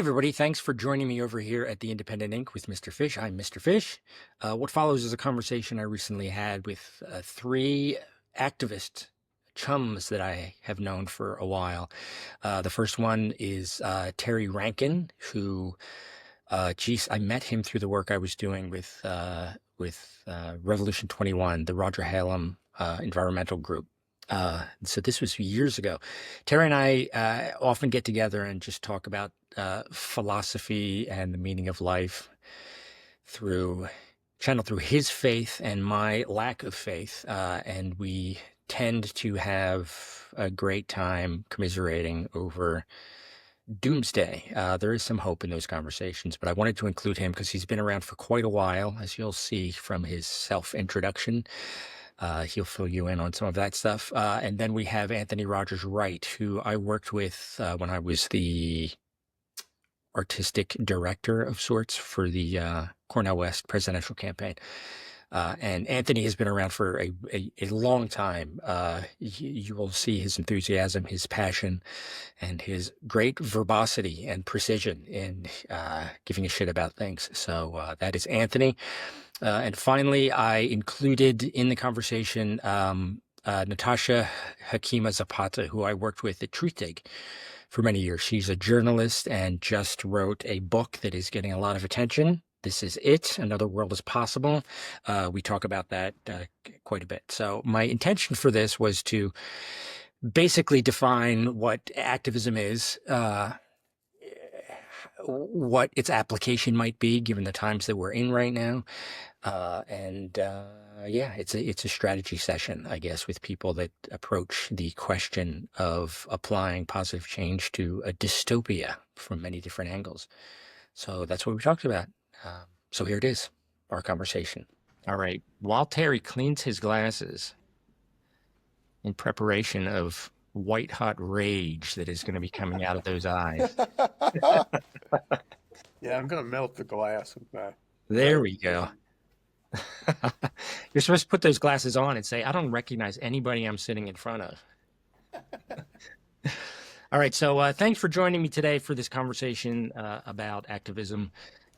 everybody. Thanks for joining me over here at the Independent Ink with Mr. Fish. I'm Mr. Fish. What follows is a conversation I recently had with three activist chums that I have known for a while. The first one is Terry Rankin, who, I met him through the work I was doing with Revolution 21, the Roger Hallam environmental group. So this was years ago. Terry and I often get together and just talk about philosophy and the meaning of life channeled through his faith and my lack of faith. And we tend to have a great time commiserating over doomsday. There is some hope in those conversations, but I wanted to include him because he's been around for quite a while, as you'll see from his self-introduction. He'll fill you in on some of that stuff. And then we have Anthony Rogers-Wright, who I worked with when I was the artistic director of sorts for the Cornel West presidential campaign. And Anthony has been around for a long time. You will see his enthusiasm, his passion, and his great verbosity and precision in giving a shit about things. So that is Anthony. And finally, I included in the conversation Natasha Hakimi Zapata, who I worked with at Truthdig for many years. She's a journalist and just wrote a book that is getting a lot of attention. This is It, Another World is Possible. We talk about that quite a bit. So my intention for this was to basically define what activism is, what its application might be given the times that we're in right now. Yeah, it's a strategy session, I guess, with people that approach the question of applying positive change to a dystopia from many different angles. So that's what we talked about. So here it is, our conversation. All right. While Terry cleans his glasses in preparation of white hot rage that is going to be coming out of those eyes. Yeah, I'm going to melt the glass with my. There we go. You're supposed to put those glasses on and say, I don't recognize anybody I'm sitting in front of. All right. So thanks for joining me today for this conversation about activism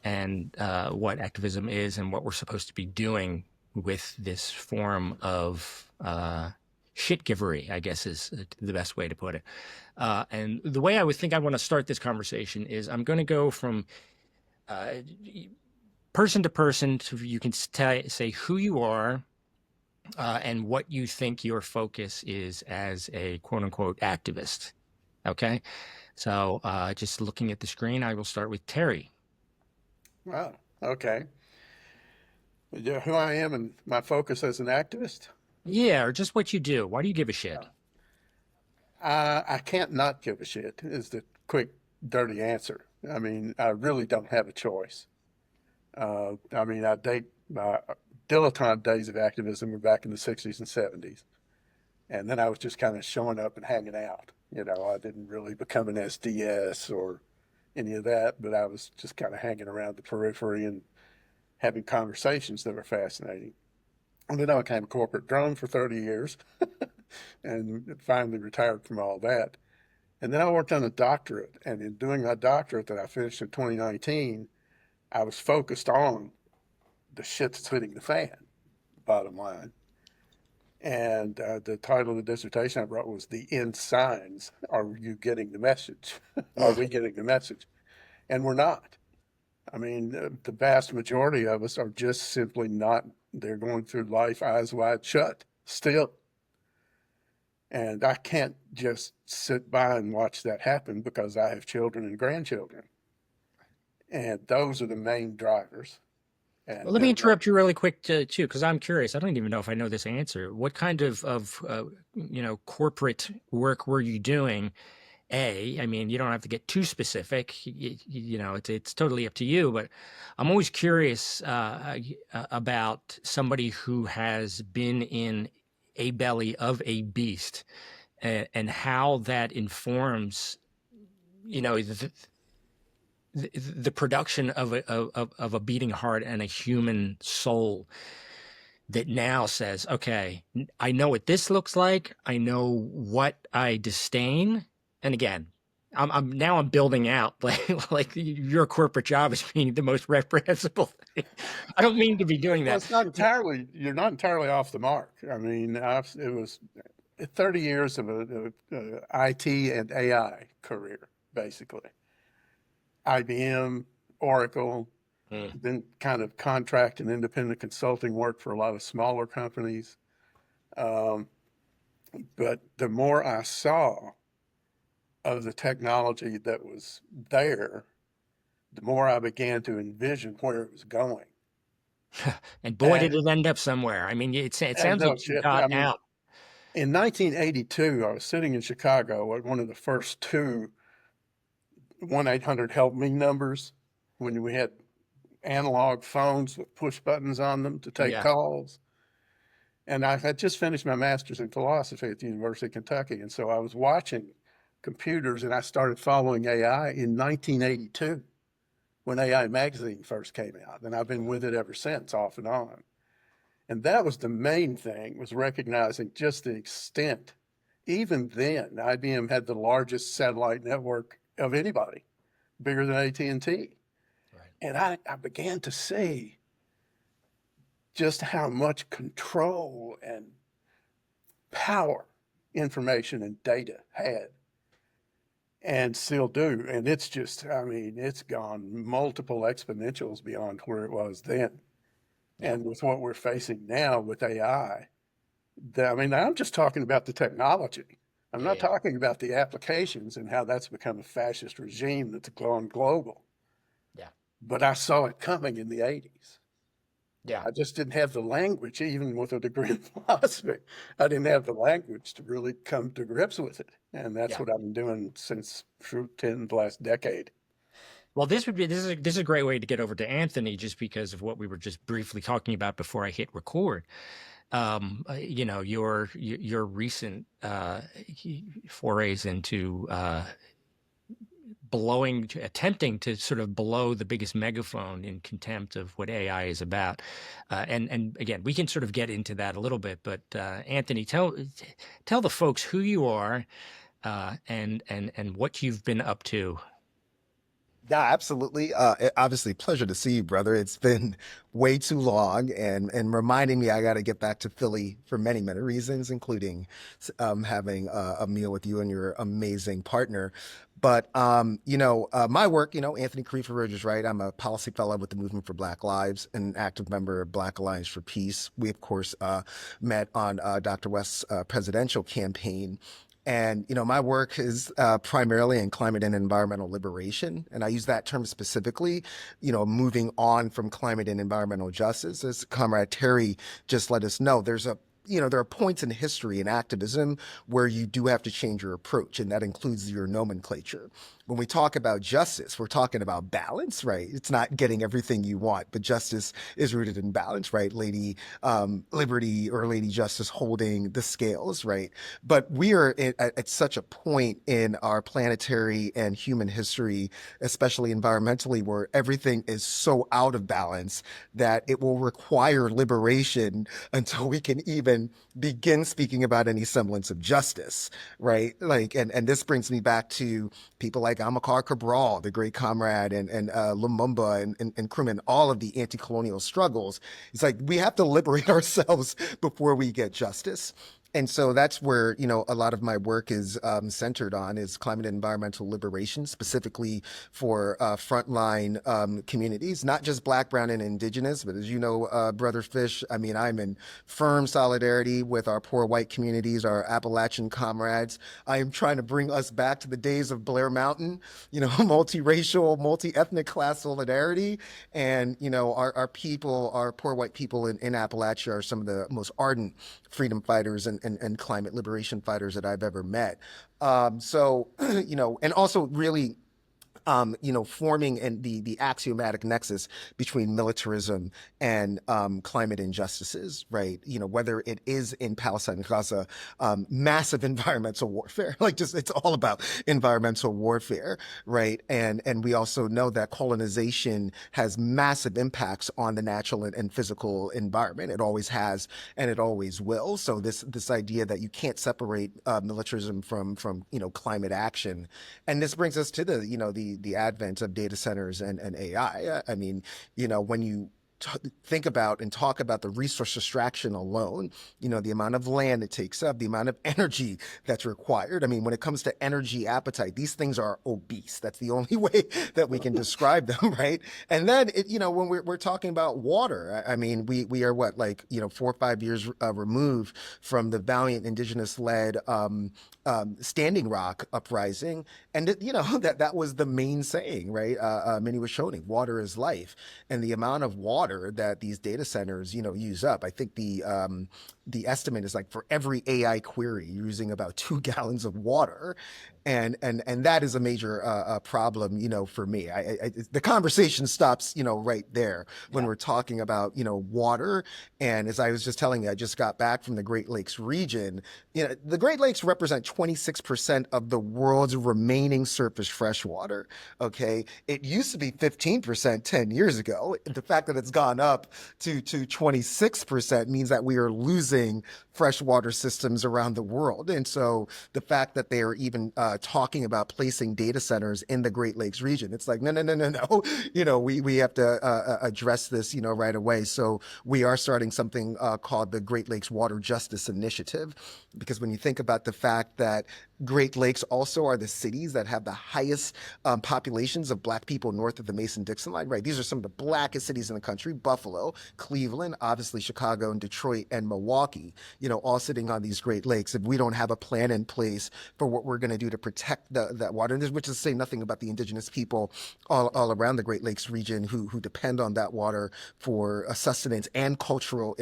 and what activism is and what we're supposed to be doing with this form of shit-givery, I guess is the best way to put it. And the way I would think I want to start this conversation is I'm going to go from person to person. You can say who you are and what you think your focus is as a quote-unquote activist. Okay? So just looking at the screen, I will start with Terry. Wow. Okay. Yeah, who I am and my focus as an activist? Yeah, or just what you do. Why do you give a shit? I can't not give a shit is the quick, dirty answer. I mean, I really don't have a choice. I mean, I date my dilettante days of activism were back in the 60s and 70s. And then I was just kind of showing up and hanging out. You know, I didn't really become an SDS or any of that, but I was just kind of hanging around the periphery and having conversations that were fascinating. And then I became a corporate drone for 30 years and finally retired from all that. And then I worked on a doctorate. And in doing my doctorate that I finished in 2019, I was focused on the shit that's hitting the fan, bottom line. And the title of the dissertation I wrote was The End Signs. Are you getting the message? Are we getting the message? And we're not. I mean, the vast majority of us are just simply not. They're going through life eyes wide shut still. And I can't just sit by and watch that happen because I have children and grandchildren. And those are the main drivers. And well, let me interrupt you really quick too, because I'm curious. I don't even know if I know this answer. What kind of corporate work were you doing? I mean, you don't have to get too specific. It's totally up to you. But I'm always curious about somebody who has been in a belly of a beast and how that informs, the production of a beating heart and a human soul that now says, okay, I know what this looks like. I know what I disdain. And again, I'm building out like your corporate job is being the most reprehensible thing. I don't mean to be doing Well, that. it's not entirely, you're not entirely off the mark. I mean, it was 30 years of a IT and AI career, basically. IBM, Oracle, Mm. then kind of contract and independent consulting work for a lot of smaller companies. Um, but the more I saw of the technology that was there, the more I began to envision where it was going. And boy, did And, it end up somewhere. I mean, it and sounds no like you shit. I got mean, out. in 1982, I was sitting in Chicago at one of the first two 1-800 Help Me numbers when we had analog phones with push buttons on them to take Yeah. calls. And I had just finished my master's in philosophy at the University of Kentucky. And so I was watching computers and I started following AI in 1982 when AI Magazine first came out. And I've been with it ever since, off and on. And that was the main thing, was recognizing just the extent. Even then, IBM had the largest satellite network of anybody, bigger than AT&T. And T. Right. And I began to see just how much control and power information and data had and still do. And it's just, I mean, it's gone multiple exponentials beyond where it was then. Yeah. And with what we're facing now with AI, I mean, I'm just talking about the technology. I'm Yeah. not Yeah. talking about the applications and how that's become a fascist regime that's gone global. Yeah. But I saw it coming in the 80s. Yeah. I just didn't have the language, even with a degree in philosophy. I didn't have the language to really come to grips with it. And that's Yeah. what I've been doing since through 10 the last decade. Well, this is a great way to get over to Anthony, just because of what we were just briefly talking about before I hit record. You know, your recent forays into attempting to sort of blow the biggest megaphone in contempt of what AI is about. And again, we can sort of get into that a little bit, but Anthony, tell the folks who you are, and what you've been up to. Yeah, absolutely. Obviously, pleasure to see you, brother. It's been way too long, and reminding me I got to get back to Philly for many, many reasons, including having a meal with you and your amazing partner. But my work, Anthony Cree for Rogers-Wright. I'm a policy fellow with the Movement for Black Lives and an active member of Black Alliance for Peace. We, of course, met on Dr. West's presidential campaign. And, my work is primarily in climate and environmental liberation. And I use that term specifically, moving on from climate and environmental justice. As Comrade Terry just let us know, there are points in history and activism where you do have to change your approach, and that includes your nomenclature. When we talk about justice, we're talking about balance, right? It's not getting everything you want, but justice is rooted in balance, right? Lady Liberty or Lady Justice holding the scales, right? But we are at such a point in our planetary and human history, especially environmentally, where everything is so out of balance that it will require liberation until we can even begin speaking about any semblance of justice, right? Like, and this brings me back to people like Amilcar Cabral, the great comrade, and Lumumba and Nkrumah, all of the anti-colonial struggles. It's like we have to liberate ourselves before we get justice. And so that's where, a lot of my work is centered on is climate and environmental liberation, specifically for frontline communities, not just Black, Brown, and Indigenous, but as you know, Brother Fish, I mean, I'm in firm solidarity with our poor white communities, our Appalachian comrades. I am trying to bring us back to the days of Blair Mountain, multiracial, multi-ethnic class solidarity. And, our people, our poor white people in Appalachia are some of the most ardent freedom fighters and climate liberation fighters that I've ever met. And also really forming and the axiomatic nexus between militarism and climate injustices, right? Whether it is in Palestine and Gaza, massive environmental warfare, like just it's all about environmental warfare, right? And we also know that colonization has massive impacts on the natural and physical environment. It always has, and it always will. So this idea that you can't separate militarism from climate action, and this brings us to the advent of data centers and AI. I mean, when you think about and talk about the resource extraction alone, the amount of land it takes up, the amount of energy that's required. I mean, when it comes to energy appetite, these things are obese. That's the only way that we can describe them, right? And then, when we're talking about water, I mean, we are what, like, 4 or 5 years removed from the valiant indigenous-led Standing Rock uprising, and that was the main saying, right? Minnie was showing, water is life, and the amount of water that these data centers, use up. I think the estimate is like for every AI query, you're using about 2 gallons of water, and that is a major problem, for me. The conversation stops, right there when Yeah. we're talking about, water. And as I was just telling you, I just got back from the Great Lakes region. The Great Lakes represent 26% of the world's remaining surface freshwater. Okay. It used to be 15% 10 years ago. The fact that it's gone up to 26% means that we are losing freshwater systems around the world. And so the fact that they are even talking about placing data centers in the Great Lakes region, it's like, no, no, no, no, no. We have to address this, right away. So we are starting something called the Great Lakes Water Justice Initiative, because when you think about the fact that Great Lakes also are the cities that have the highest populations of Black people north of the Mason-Dixon line, right? These are some of the blackest cities in the country: Buffalo, Cleveland, obviously Chicago and Detroit and Milwaukee, all sitting on these Great Lakes. If we don't have a plan in place for what we're going to do to protect that water, and which is to say nothing about the indigenous people all around the Great Lakes region who depend on that water for sustenance and cultural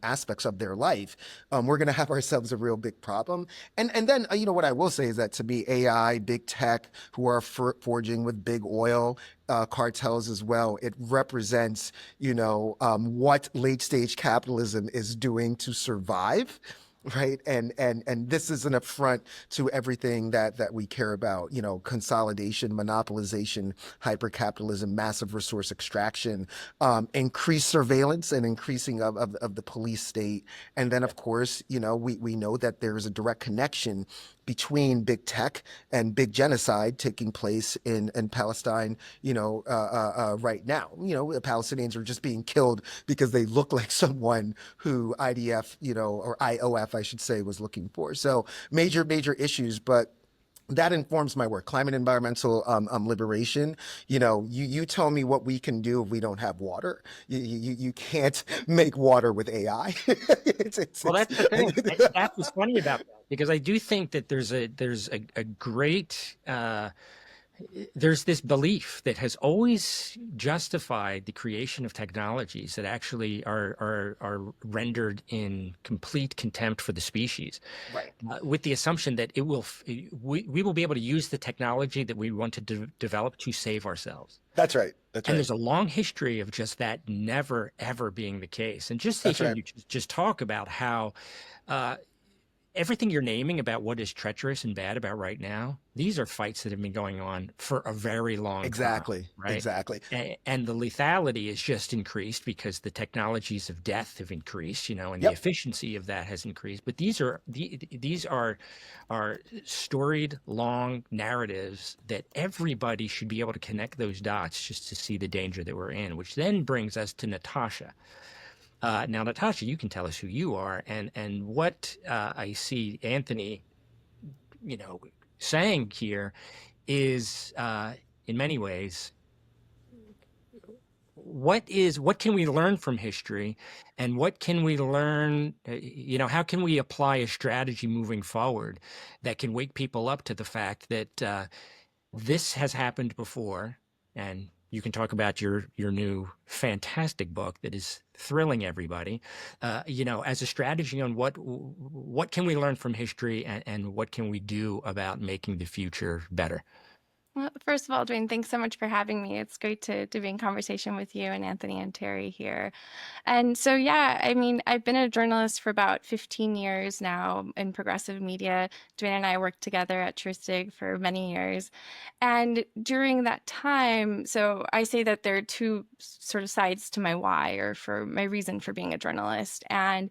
aspects of their life, we're going to have ourselves a real big problem. And then, what I will say is that, to me, AI, big tech, who are forging with big oil cartels as well, it represents, what late stage capitalism is doing to survive. Right. And this is an affront to everything that we care about, consolidation, monopolization, hypercapitalism, massive resource extraction, increased surveillance and increasing of the police state. And then, of course, we know that there is a direct connection between big tech and big genocide taking place in Palestine, right now. The Palestinians are just being killed because they look like someone who IDF, or IOF, I should say, was looking for. So major, major issues, but that informs my work. Climate environmental liberation. You tell me what we can do if we don't have water. You can't make water with AI. Well, that's the thing. That's what's funny about that, because I do think that there's a great there's this belief that has always justified the creation of technologies that actually are rendered in complete contempt for the species, Right. with the assumption that we will be able to use the technology that we want to develop to save ourselves. That's right. That's And right. there's a long history of just that never, ever being the case. And just to That's hear right. you just talk about how uh, everything you're naming about what is treacherous and bad about right now, these are fights that have been going on for a very long time, Exactly. right? Exactly. And the lethality is just increased because the technologies of death have increased, and the Yep. efficiency of that has increased. But these are storied, long narratives that everybody should be able to connect those dots just to see the danger that we're in, which then brings us to Natasha. Now, Natasha, you can tell us who you are and what I see Anthony, saying here is, in many ways, what can we learn from history, and what can we learn? How can we apply a strategy moving forward that can wake people up to the fact that this has happened before, and you can talk about your new fantastic book that is thrilling everybody, as a strategy on what can we learn from history, and what can we do about making the future better. Well, first of all, Dwayne, thanks so much for having me. It's great to be in conversation with you and Anthony and Terry here. And so, yeah, I mean, I've been a journalist for about 15 years now in progressive media. Dwayne and I worked together at Tristig for many years. And during that time, so I say that there are two sort of sides to my why or for my reason for being a journalist. And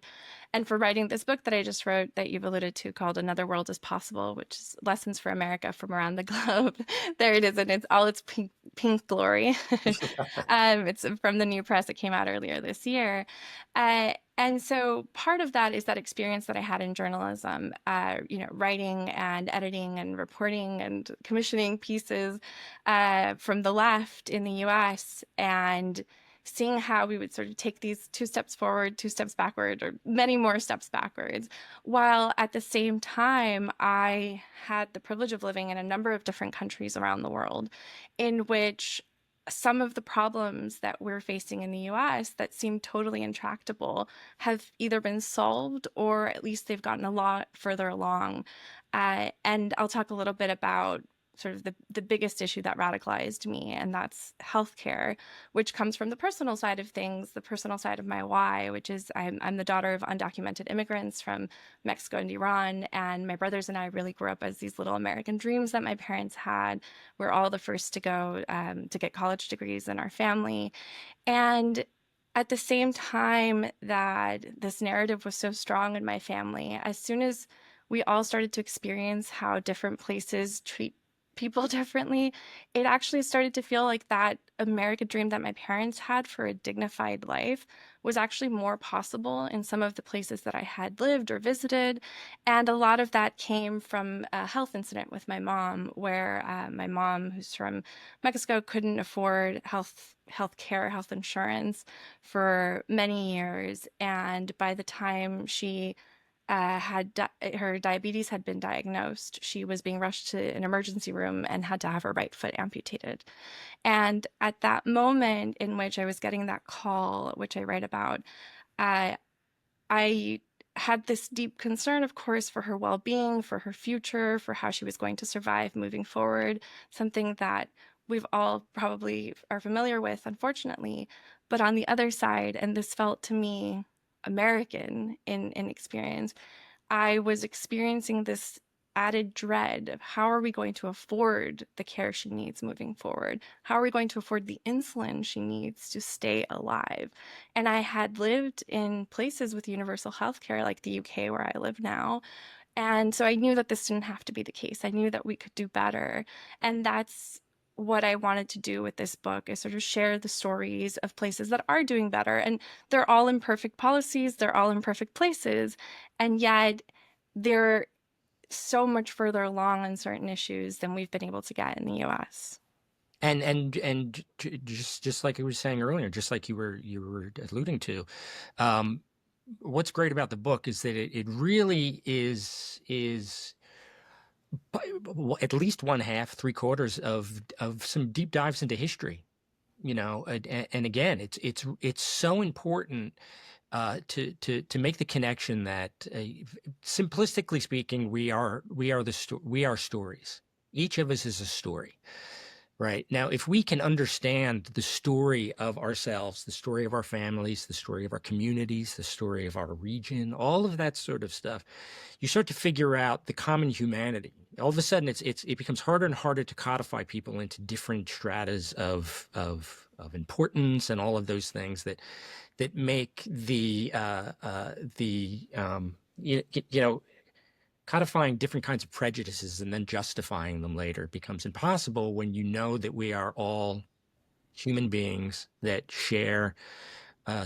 for writing this book that I just wrote that you've alluded to called Another World is Possible, which is lessons for America from around the globe. There it is, and it's all its pink glory. It's from the New Press. It came out earlier this year. And so part of that is that experience that I had in journalism, writing and editing and reporting and commissioning pieces from the left in the US and seeing how we would sort of take these 2 steps forward, 2 steps backward, or many more steps backwards, while at the same time, I had the privilege of living in a number of different countries around the world in which some of the problems that we're facing in the US that seem totally intractable have either been solved or at least they've gotten a lot further along. And I'll talk a little bit about sort of the biggest issue that radicalized me, and that's healthcare, which comes from the personal side of things, the personal side of my why, which is I'm the daughter of undocumented immigrants from Mexico and Iran, and my brothers and I really grew up as these little American dreams that my parents had. We're all the first to go to get college degrees in our family. And at the same time that this narrative was so strong in my family, as soon as we all started to experience how different places treat people differently, it actually started to feel like that American dream that my parents had for a dignified life was actually more possible in some of the places that I had lived or visited. And a lot of that came from a health incident with my mom, where my mom, who's from Mexico, couldn't afford health care, health insurance for many years. And by the time she her diabetes had been diagnosed, she was being rushed to an emergency room and had to have her right foot amputated. And at that moment in which I was getting that call, which I write about, uh, I had this deep concern, of course, for her well being, for her future, for how she was going to survive moving forward, something that we've all probably are familiar with, unfortunately. But on the other side, and this felt to me American in experience, I was experiencing this added dread of how are we going to afford the care she needs moving forward? How are we going to afford the insulin she needs to stay alive? And I had lived in places with universal health care like the UK where I live now. And so I knew that this didn't have to be the case. I knew that we could do better. And that's what I wanted to do with this book is sort of share the stories of places that are doing better. And they're all imperfect policies, they're all imperfect places. And yet they're so much further along on certain issues than we've been able to get in the US. Just like I was saying earlier, just like you were alluding to, um, what's great about the book is that it really is at least one half, 3/4 of some deep dives into history. And again, it's so important to make the connection that simplistically speaking, we are stories. Each of us is a story. Right. Now, if we can understand the story of ourselves, the story of our families, the story of our communities, the story of our region, all of that sort of stuff, you start to figure out the common humanity. All of a sudden, it becomes harder and harder to codify people into different stratas of importance and all of those things that make codifying different kinds of prejudices and then justifying them later becomes impossible when you know that we are all human beings that share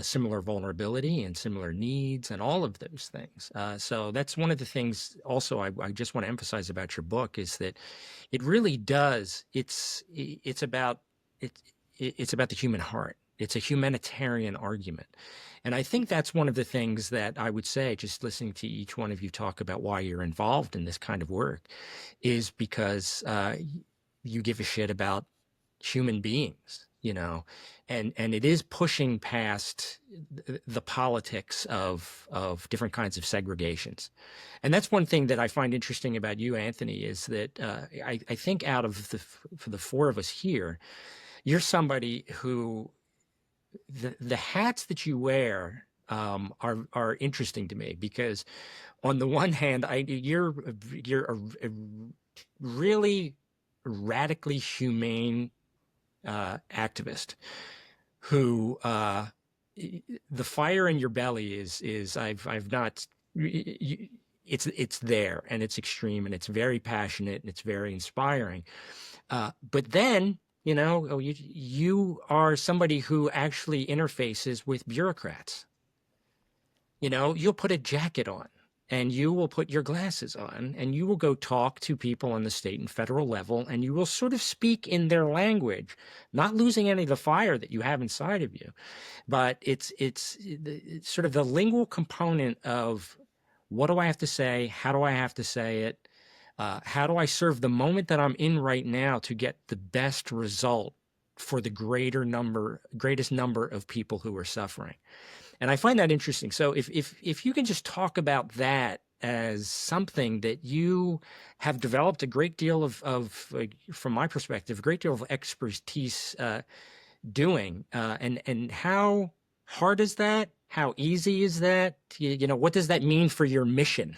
similar vulnerability and similar needs and all of those things. So that's one of the things also I just want to emphasize about your book is that it really does. It's about the human heart. It's a humanitarian argument. And I think that's one of the things that I would say, just listening to each one of you talk about why you're involved in this kind of work, is because you give a shit about human beings you know, and it is pushing past the politics of different kinds of segregations. And that's one thing that I find interesting about you, Anthony, is that I think out of for the four of us here, you're somebody who the hats that you wear are interesting to me because on the one hand, you're a really radically humane activist who the fire in your belly is I've not it's there and it's extreme and it's very passionate and it's very inspiring. But then you are somebody who actually interfaces with bureaucrats. You'll put a jacket on and you will put your glasses on and you will go talk to people on the state and federal level and you will sort of speak in their language, not losing any of the fire that you have inside of you. But it's sort of the lingual component of what do I have to say? How do I have to say it? How do I serve the moment that I'm in right now to get the best result for the greatest number of people who are suffering? And I find that interesting. So if you can just talk about that as something that you have developed a great deal of from my perspective, a great deal of expertise doing, and how hard is that? How easy is that? What does that mean for your mission?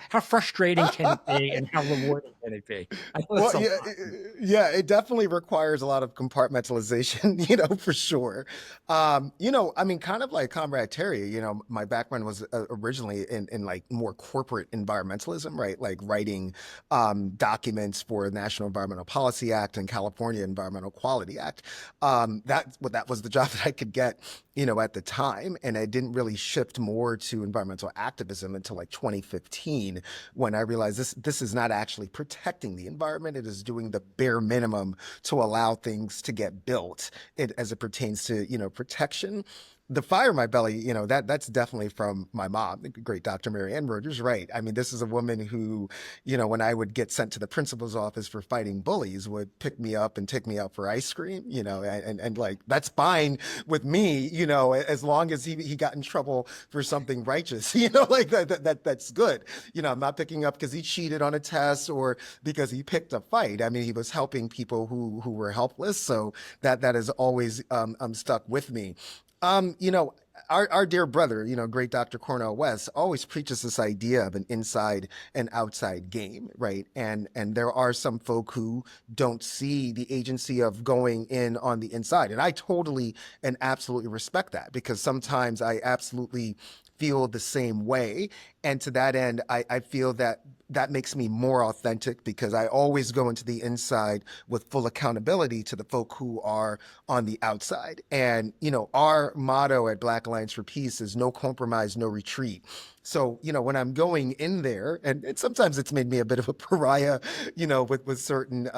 How frustrating can it be, and how rewarding can it be? I know it's Well, a yeah, lot. it definitely requires a lot of compartmentalization, for sure. I mean, kind of like Comrade Terry, my background was originally in like more corporate environmentalism, right? Like writing documents for the National Environmental Policy Act and California Environmental Quality Act. That was the job that I could get, at the time. And I didn't really shift more to environmental activism until like 2015, when I realized this is not actually protecting the environment. It is doing the bare minimum to allow things to get built as it pertains to, protection. The fire in my belly, that's definitely from my mom, the great Dr. Mary Ann Rogers-Wright. I mean, this is a woman who, when I would get sent to the principal's office for fighting bullies, would pick me up and take me out for ice cream, and like, that's fine with me, as long as he got in trouble for something righteous, like that's good. I'm not picking up because he cheated on a test or because he picked a fight. I mean, he was helping people who were helpless. So that has always stuck with me. Our dear brother, great Dr. Cornel West, always preaches this idea of an inside and outside game, right? And there are some folk who don't see the agency of going in on the inside. And I totally and absolutely respect that, because sometimes I absolutely feel the same way. And to that end, I feel that makes me more authentic, because I always go into the inside with full accountability to the folk who are on the outside. And, our motto at Black Alliance for Peace is no compromise, no retreat. So, when I'm going in there, and sometimes it's made me a bit of a pariah, with certain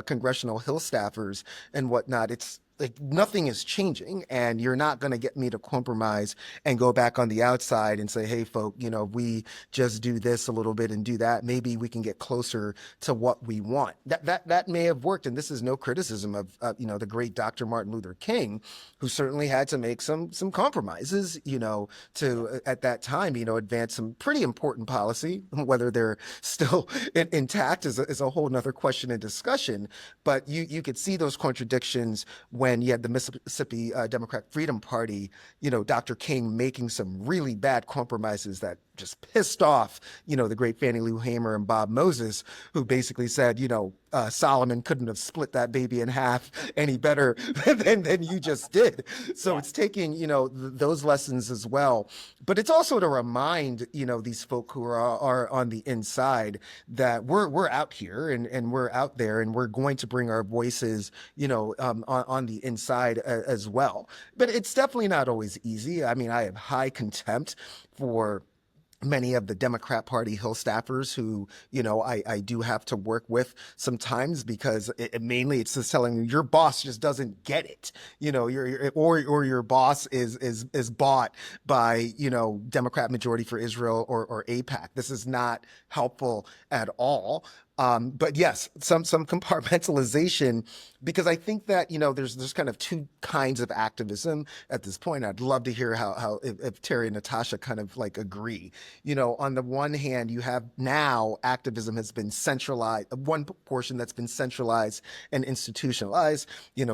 congressional Hill staffers and whatnot, it's like nothing is changing, and you're not going to get me to compromise and go back on the outside and say, hey, folk, we just do this a little bit and do that, maybe we can get closer to what we want. That may have worked, and this is no criticism of the great Dr. Martin Luther King, who certainly had to make some compromises, to at that time, advance some pretty important policy. Whether they're still intact is a whole nother question and discussion. But you could see those contradictions when you had the Mississippi Democrat Freedom Party, Dr. King making some really bad compromises that just pissed off, the great Fannie Lou Hamer and Bob Moses, who basically said, Solomon couldn't have split that baby in half any better than you just did. So Yeah. it's taking, those lessons as well. But it's also to remind, these folk who are on the inside that we're out here and we're out there, and we're going to bring our voices, on the inside as well. But it's definitely not always easy. I mean, I have high contempt for many of the Democrat Party Hill staffers who, I do have to work with sometimes, because mainly it's just telling you your boss just doesn't get it, or your boss is bought by, Democrat Majority for Israel or AIPAC. This is not helpful at all. But yes, some compartmentalization, because I think that, there's kind of two kinds of activism at this point. I'd love to hear how if Terry and Natasha kind of like agree. On the one hand, you have now activism has been centralized, one portion that's been centralized and institutionalized,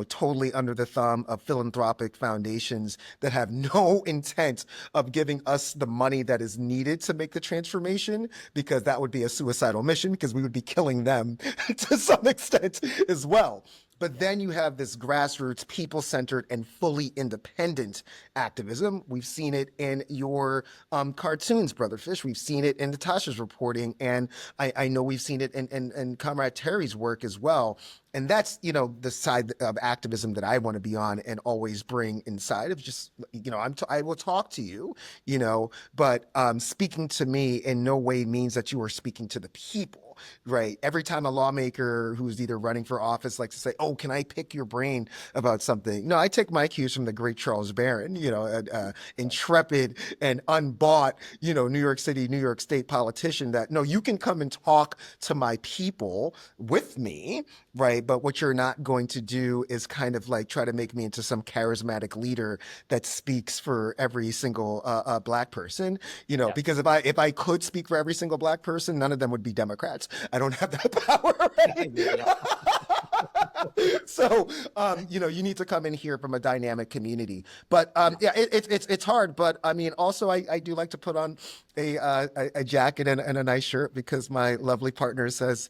totally under the thumb of philanthropic foundations that have no intent of giving us the money that is needed to make the transformation, because that would be a suicidal mission, because we would be killing them to some extent as well. But then you have this grassroots, people centered, and fully independent activism. We've seen it in your cartoons, Brother Fish. We've seen it in Natasha's reporting. And I know we've seen it in Comrade Terry's work as well. And that's, the side of activism that I want to be on and always bring inside of just, I will talk to you, but speaking to me in no way means that you are speaking to the people. Right. Every time a lawmaker who's either running for office likes to say, "Oh, can I pick your brain about something?" No, I take my cues from the great Charles Barron, intrepid and unbought, New York City, New York State politician that, no, you can come and talk to my people with me. Right. But what you're not going to do is kind of like try to make me into some charismatic leader that speaks for every single Black person, Yeah. because if I could speak for every single Black person, none of them would be Democrats. I don't have that power already. So, you need to come in here from a dynamic community. But yeah, it's hard. But I mean, also, I do like to put on a jacket and a nice shirt, because my lovely partner says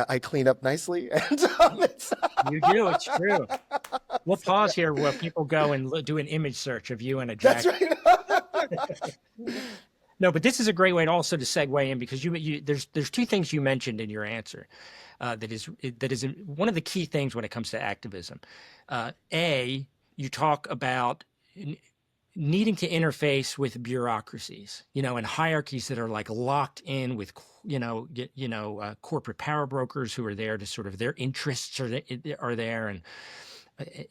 I clean up nicely. And You do. It's true. We'll pause here while people go and do an image search of you in a that's jacket. right. No, but this is a great way also to segue in, because there's two things you mentioned in your answer that is one of the key things when it comes to activism. You talk about needing to interface with bureaucracies, and hierarchies that are like locked in with, corporate power brokers who are there to sort of their interests are there,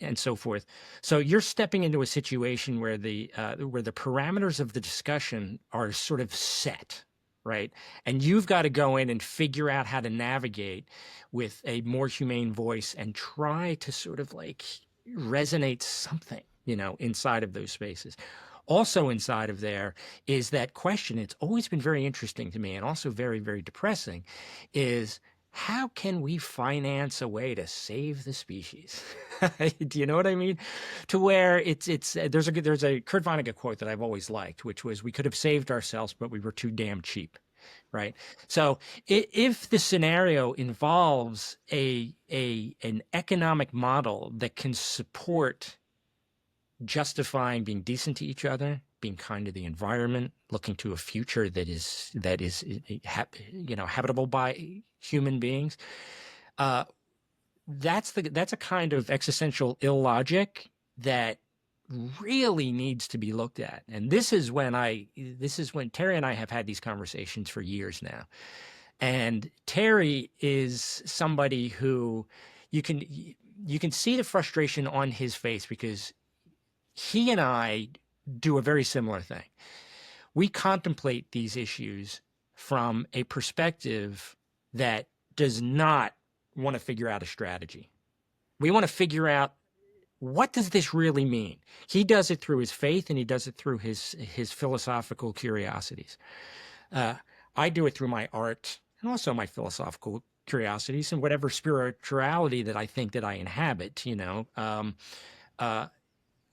and so forth. So you're stepping into a situation where the parameters of the discussion are sort of set, right? And you've got to go in and figure out how to navigate with a more humane voice and try to sort of like resonate something, inside of those spaces. Also inside of there is that question. It's always been very interesting to me, and also very, very depressing, is how can we finance a way to save the species? Do you know what I mean? To where there's a Kurt Vonnegut quote that I've always liked, which was, "We could have saved ourselves, but we were too damn cheap." Right. So if the scenario involves an economic model that can support justifying being decent to each other, being kind to the environment, looking to a future that is habitable by human beings, that's a kind of existential illogic that really needs to be looked at. And this is when Terry and I have had these conversations for years now. And Terry is somebody who you can see the frustration on his face, because he and I do a very similar thing. We contemplate these issues from a perspective that does not want to figure out a strategy. We want to figure out, what does this really mean? He does it through his faith, and he does it through his philosophical curiosities. I do it through my art and also my philosophical curiosities and whatever spirituality that I think that I inhabit.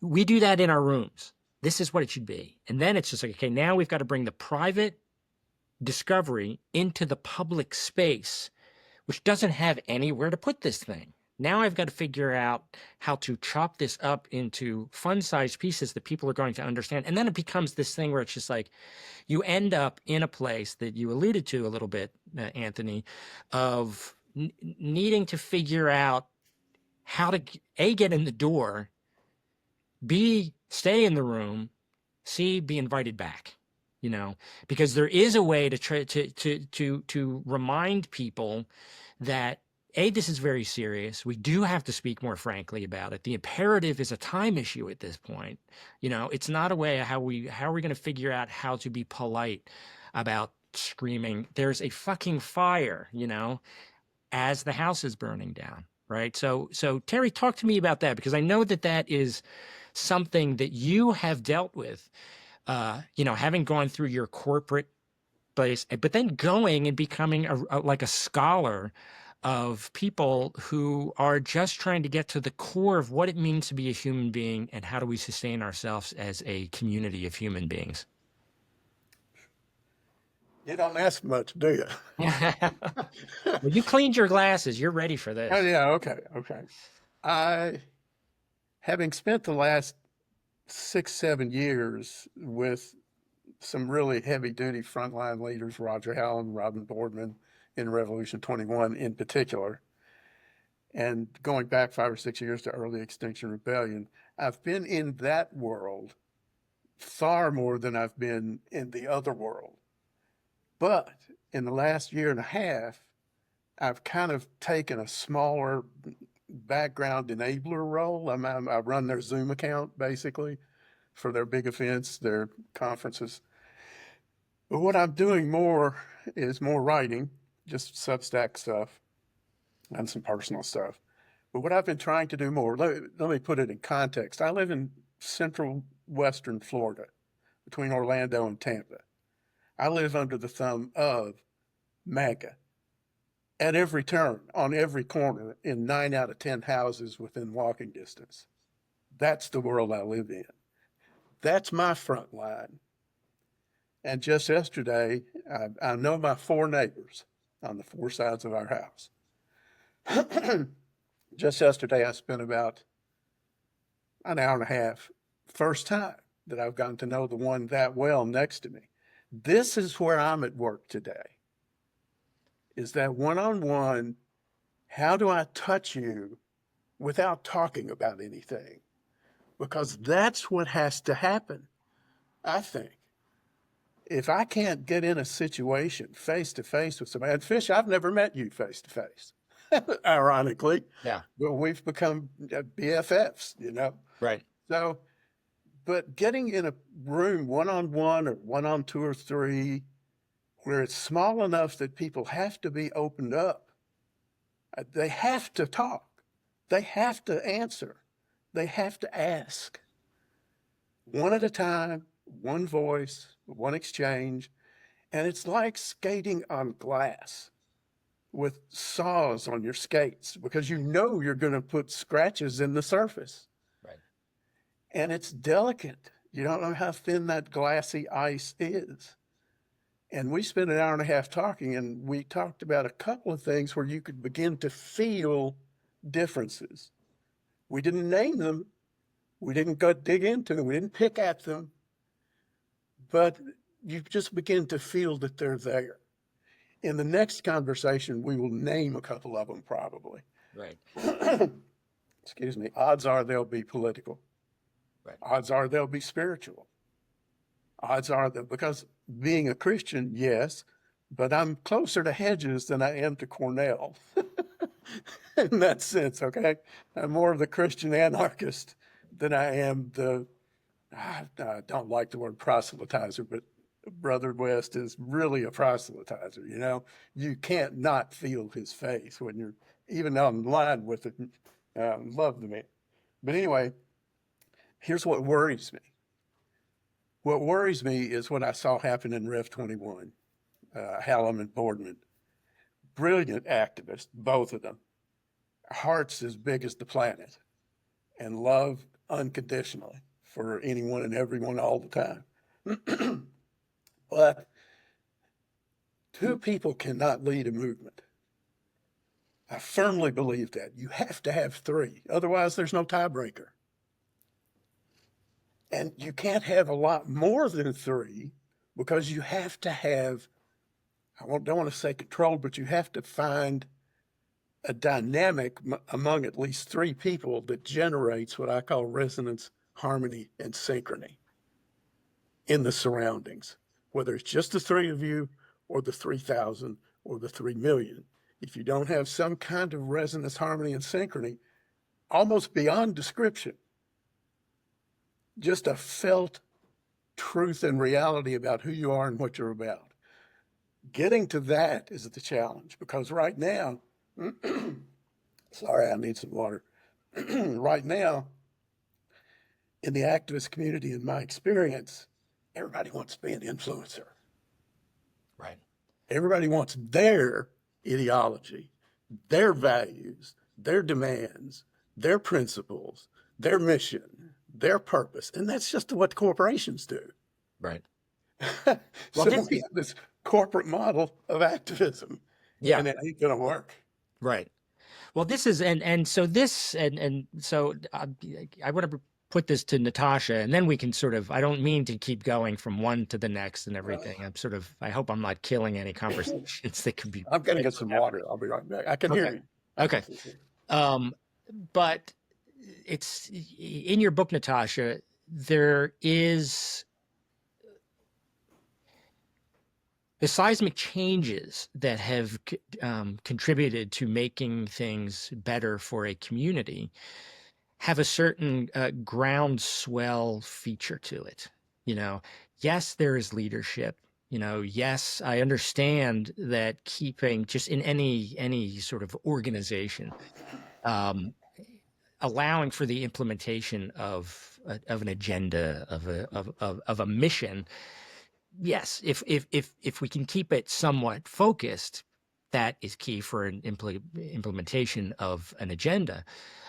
We do that in our rooms. This is what it should be. And then it's just like, okay, now we've got to bring the private discovery into the public space, which doesn't have anywhere to put this thing. Now I've got to figure out how to chop this up into fun-sized pieces that people are going to understand. And then it becomes this thing where it's just like, you end up in a place that you alluded to a little bit, Anthony, of needing to figure out how to, A, get in the door, B, stay in the room, C, be invited back, because there is a way to try to remind people that, A, this is very serious. We do have to speak more frankly about it. The imperative is a time issue at this point. It's not a way how are we going to figure out how to be polite about screaming, "There's a fucking fire," as the house is burning down, right? So Terry, talk to me about that, because I know that that is something that you have dealt with, having gone through your corporate place, but then going and becoming like a scholar of people who are just trying to get to the core of what it means to be a human being and how do we sustain ourselves as a community of human beings. You don't ask much, do you? Well, you cleaned your glasses. You're ready for Oh, this. yeah, okay, okay. I, having spent the last 6, 7 years with some really heavy duty frontline leaders, Roger Allen, Robin Boardman in Revolution 21 in particular, and going back 5 or 6 years to early Extinction Rebellion, I've been in that world far more than I've been in the other world. But in the last year and a half, I've kind of taken a smaller background enabler role. I run their Zoom account basically for their big events, their conferences. But what I'm doing more is more writing, just Substack stuff and some personal stuff. But what I've been trying to do more, let me put it in context. I live in central western Florida, between Orlando and Tampa. I live under the thumb of MAGA at every turn, on every corner, in 9 out of 10 houses within walking distance. That's the world I live in. That's my front line. And just yesterday, I know my 4 neighbors on the 4 sides of our house. Just yesterday, I spent about an hour and a half, first time that I've gotten to know the one that well next to me. This is where I'm at work today, is that one-on-one, how do I touch you without talking about anything? Because that's what has to happen, I think. If I can't get in a situation face to face with somebody, and Fish, I've never met you face to face, ironically, Yeah. but we've become BFFs, Right. So, but getting in a room one-on-one or one-on-two or three, where it's small enough that people have to be opened up, they have to talk, they have to answer, they have to ask. One at a time, one voice, one exchange, and it's like skating on glass with saws on your skates because you're going to put scratches in the surface. Right. And it's delicate. You don't know how thin that glassy ice is. And we spent an hour and a half talking, and we talked about a couple of things where you could begin to feel differences. We didn't name them. We didn't go dig into them. We didn't pick at them. But you just begin to feel that they're there. In the next conversation, we will name a couple of them probably. Right. Excuse me. Odds are they'll be political. Right. Odds are they'll be spiritual. Odds are that, because being a Christian, yes, but I'm closer to Hedges than I am to Cornell. In that sense, okay? I'm more of the Christian anarchist than I am I don't like the word proselytizer, but Brother West is really a proselytizer, You can't not feel his face when you're even online with it. Love the man. But anyway, here's what worries me. What worries me is what I saw happen in Rev 21, Hallam and Boardman. Brilliant activists, both of them. Hearts as big as the planet, and love unconditionally for anyone and everyone all the time. But two people cannot lead a movement. I firmly believe that. You have to have three. Otherwise, there's no tiebreaker. And you can't have a lot more than three because you have to have, don't want to say control, but you have to find a dynamic among at least three people that generates what I call resonance, harmony, and synchrony in the surroundings, whether it's just the three of you or the 3,000 or the 3 million. If you don't have some kind of resonance, harmony, and synchrony, almost beyond description, just a felt truth and reality about who you are and what you're about, Getting to that is the challenge because right now, sorry, I need some water. Right now, in the activist community, in my experience, everybody wants to be an influencer. Right. Everybody wants their ideology, their values, their demands, their principles, their mission, their purpose. And that's just what corporations do. Right. Well, So we have this corporate model of activism, yeah. and it ain't going to work. Right. Well, this is and so this and so I want to put this to Natasha, and then we can sort of. I don't mean to keep going from one to the next and everything. I'm sort of. I hope I'm not killing any conversations that could be. I'm going to get some water. I'll be right back. I can hear you. Okay. But it's in your book, Natasha. There is the seismic changes that have contributed to making things better for a community have a certain groundswell feature to it. You know, yes, there is leadership. You know, yes, I understand that keeping just in any sort of organization, allowing for the implementation of an agenda of a mission. Yes, if we can keep it somewhat focused, that is key for an implementation of an agenda.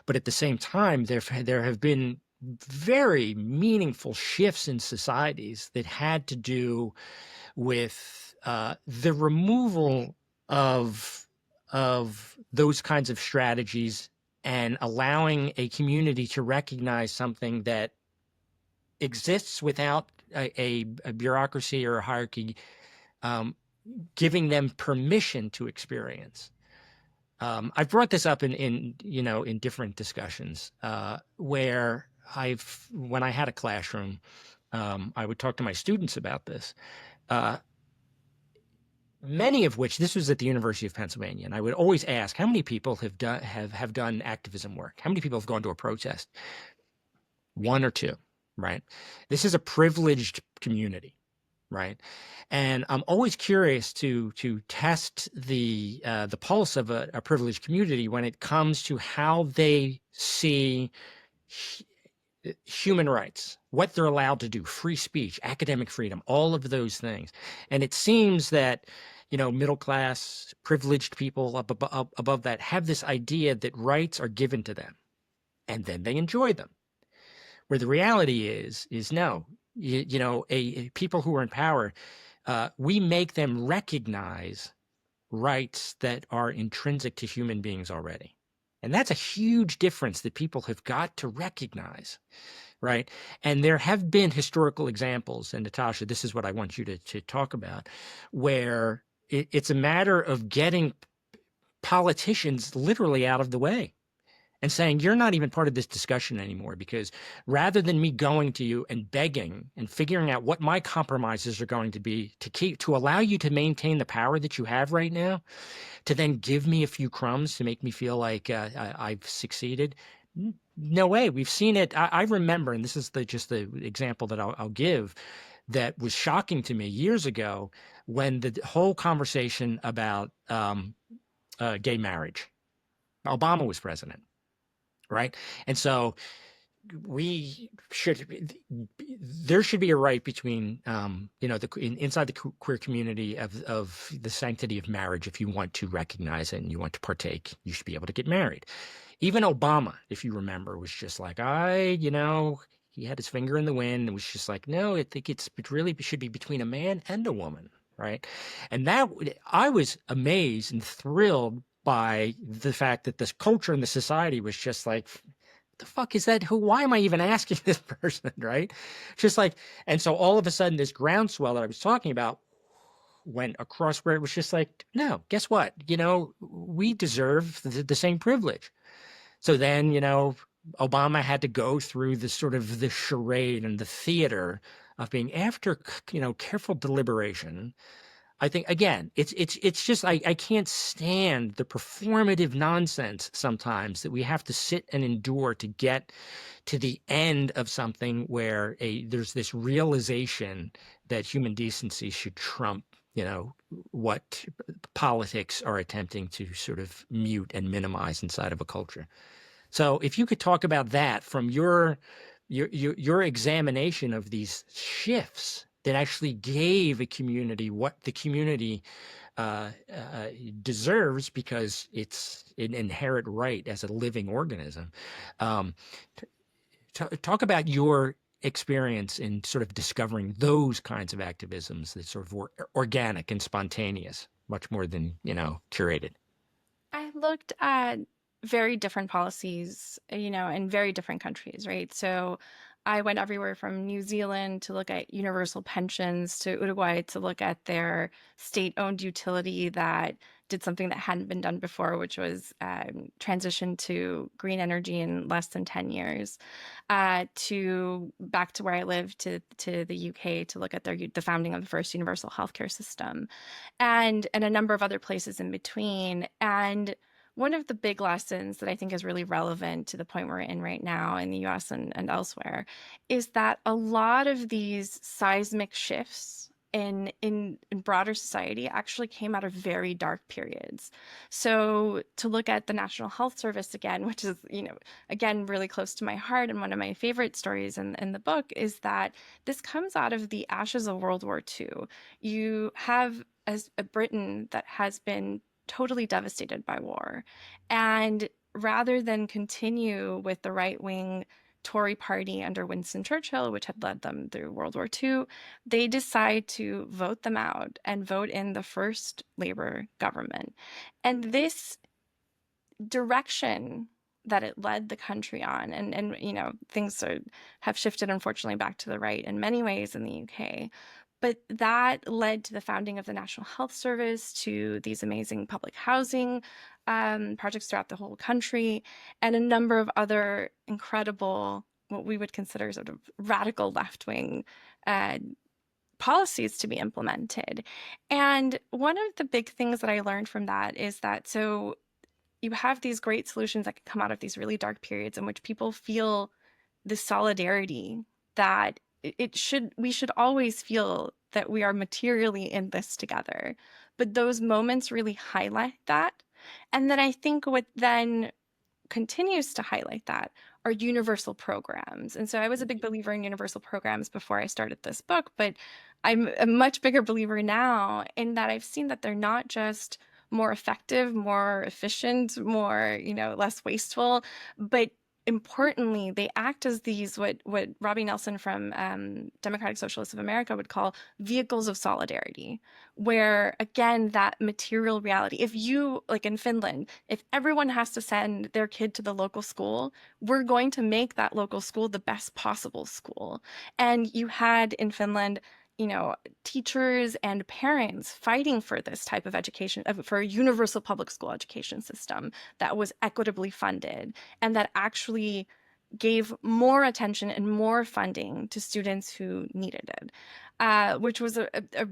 But at the same time, there have been very meaningful shifts in societies that had to do with the removal of those kinds of strategies and allowing a community to recognize something that exists without a bureaucracy or a hierarchy giving them permission to experience. I've brought this up in different discussions where when I had a classroom, I would talk to my students about this. Many of which, this was at the University of Pennsylvania, and I would always ask, how many people have done activism work? How many people have gone to a protest? One or two, right? This is a privileged community, right? And I'm always curious to test the pulse of a privileged community when it comes to how they see human rights, what they're allowed to do, free speech, academic freedom, all of those things. And it seems that, middle class, privileged people up above that have this idea that rights are given to them and then they enjoy them. Where the reality is no, people who are in power, we make them recognize rights that are intrinsic to human beings already. And that's a huge difference that people have got to recognize, right? And there have been historical examples, and Natasha, this is what I want you to talk about, where it's a matter of getting politicians literally out of the way and saying, you're not even part of this discussion anymore, because rather than me going to you and begging and figuring out what my compromises are going to be to allow you to maintain the power that you have right now, to then give me a few crumbs to make me feel like I've succeeded. No way. We've seen it. I remember, and this is just the example that I'll give, that was shocking to me years ago when the whole conversation about gay marriage, Obama was president. Right. And so there should be a right between, inside the queer community of the sanctity of marriage. If you want to recognize it and you want to partake, you should be able to get married. Even Obama, if you remember, was just like, he had his finger in the wind and was just like, no, I think it really should be between a man and a woman. Right. And I was amazed and thrilled by the fact that this culture and the society was just like, the fuck is that? Why am I even asking this person? Right. Just like, and so all of a sudden this groundswell that I was talking about went across where it was just like, no, guess what? We deserve the same privilege. So then, Obama had to go through this sort of the charade and the theater of being, after, careful deliberation. I think, again, it's just, I can't stand the performative nonsense sometimes that we have to sit and endure to get to the end of something where there's this realization that human decency should trump you know, what politics are attempting to sort of mute and minimize inside of a culture. So if you could talk about that from your examination of these shifts that actually gave a community what the community deserves because it's an inherent right as a living organism. Um, Talk about your experience in sort of discovering those kinds of activisms that sort of were organic and spontaneous, much more than, curated. I looked at very different policies, in very different countries, right? So I went everywhere from New Zealand to look at universal pensions to Uruguay to look at their state-owned utility that did something that hadn't been done before, which was transition to green energy in less than 10 years, to back to where I live to the UK to look at the founding of the first universal healthcare system and a number of other places in between. And one of the big lessons that I think is really relevant to the point we're in right now in the US and elsewhere is that a lot of these seismic shifts in broader society actually came out of very dark periods. So to look at the National Health Service again, which is, again, really close to my heart and one of my favorite stories in the book, is that this comes out of the ashes of World War II. You have as a Britain that has been totally devastated by war. And rather than continue with the right wing Tory party under Winston Churchill, which had led them through World War II, they decide to vote them out and vote in the first Labour government. And this direction that it led the country on, and things have shifted unfortunately back to the right in many ways in the UK, but that led to the founding of the National Health Service, to these amazing public housing projects throughout the whole country, and a number of other incredible, what we would consider sort of radical left-wing uh, policies to be implemented. And one of the big things that I learned from that is that so you have these great solutions that can come out of these really dark periods in which people feel the solidarity that we should always feel that we are materially in this together. But those moments really highlight that. And then I think what then continues to highlight that are universal programs. And so I was a big believer in universal programs before I started this book, but I'm a much bigger believer now in that I've seen that they're not just more effective, more efficient, more, less wasteful, but importantly, they act as these what Robbie Nelson from Democratic Socialists of America would call vehicles of solidarity, where again that material reality. If you like in Finland, if everyone has to send their kid to the local school, we're going to make that local school the best possible school. And you had in Finland, teachers and parents fighting for this type of education, for a universal public school education system that was equitably funded and that actually gave more attention and more funding to students who needed it, which was a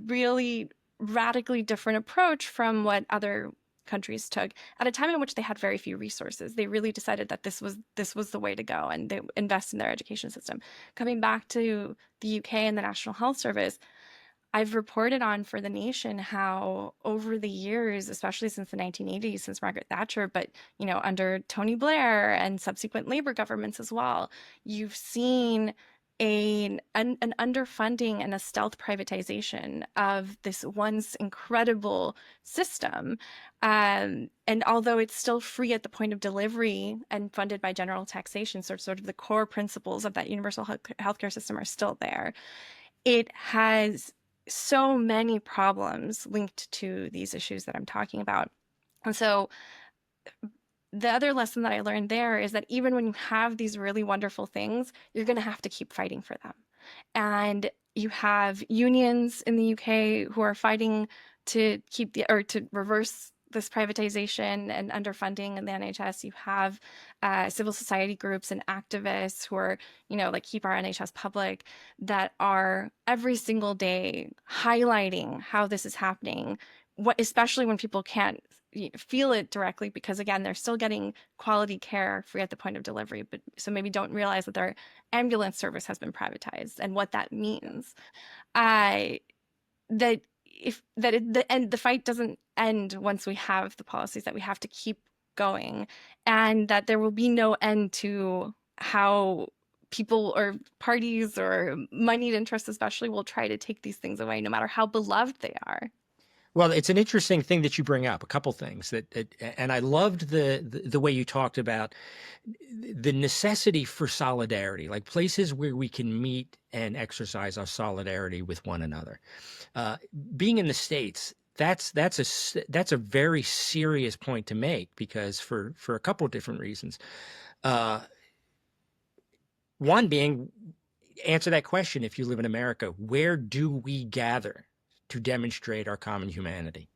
really radically different approach from what other countries took at a time in which they had very few resources. They really decided that this was the way to go, and they invest in their education system. Coming back to the UK and the National Health Service, I've reported on for The Nation how over the years, especially since the 1980s, since Margaret Thatcher, but under Tony Blair and subsequent Labour governments as well, you've seen an underfunding and a stealth privatization of this once incredible system. And although it's still free at the point of delivery and funded by general taxation, sort of the core principles of that universal healthcare system are still there, it has so many problems linked to these issues that I'm talking about. And so the other lesson that I learned there is that even when you have these really wonderful things, you're going to have to keep fighting for them. And you have unions in the UK who are fighting to to reverse this privatization and underfunding in the NHS. You have civil society groups and activists who are, like Keep Our NHS Public, that are every single day highlighting how this is happening, especially when people can't feel it directly, because again, they're still getting quality care free at the point of delivery, but so maybe don't realize that their ambulance service has been privatized and what that means. That if that it, the end the fight doesn't end once we have the policies, that we have to keep going, and that there will be no end to how people or parties or moneyed interests especially will try to take these things away, no matter how beloved they are. Well, it's an interesting thing that you bring up. A couple things and I loved the way you talked about the necessity for solidarity, like places where we can meet and exercise our solidarity with one another. Uh, Being in the States, that's a very serious point to make, because for a couple of different reasons. Uh, One being, answer that question: if you live in America, where do we gather to demonstrate our common humanity?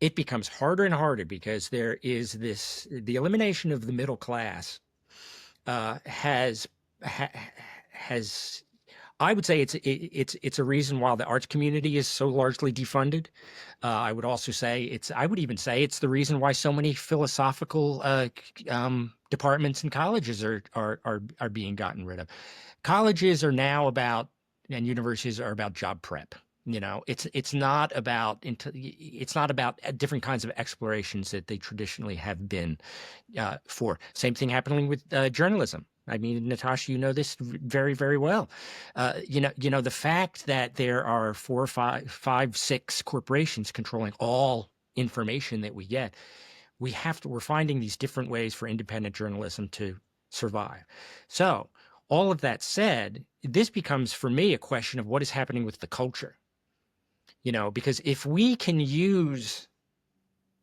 It becomes harder and harder because there is the elimination of the middle class uh, has ha, has I would say it's a reason why the arts community is so largely defunded. I would also say I would even say it's the reason why so many philosophical departments in colleges are being gotten rid of. Colleges are now about, and universities are about job prep. It's not about different kinds of explorations that they traditionally have been for. Same thing happening with journalism. I mean, Natasha, you know this very, very well. The fact that there are 4, 5, 6 corporations controlling all information that we get, we're finding these different ways for independent journalism to survive. So, all of that said, this becomes for me a question of what is happening with the culture. Because if we can use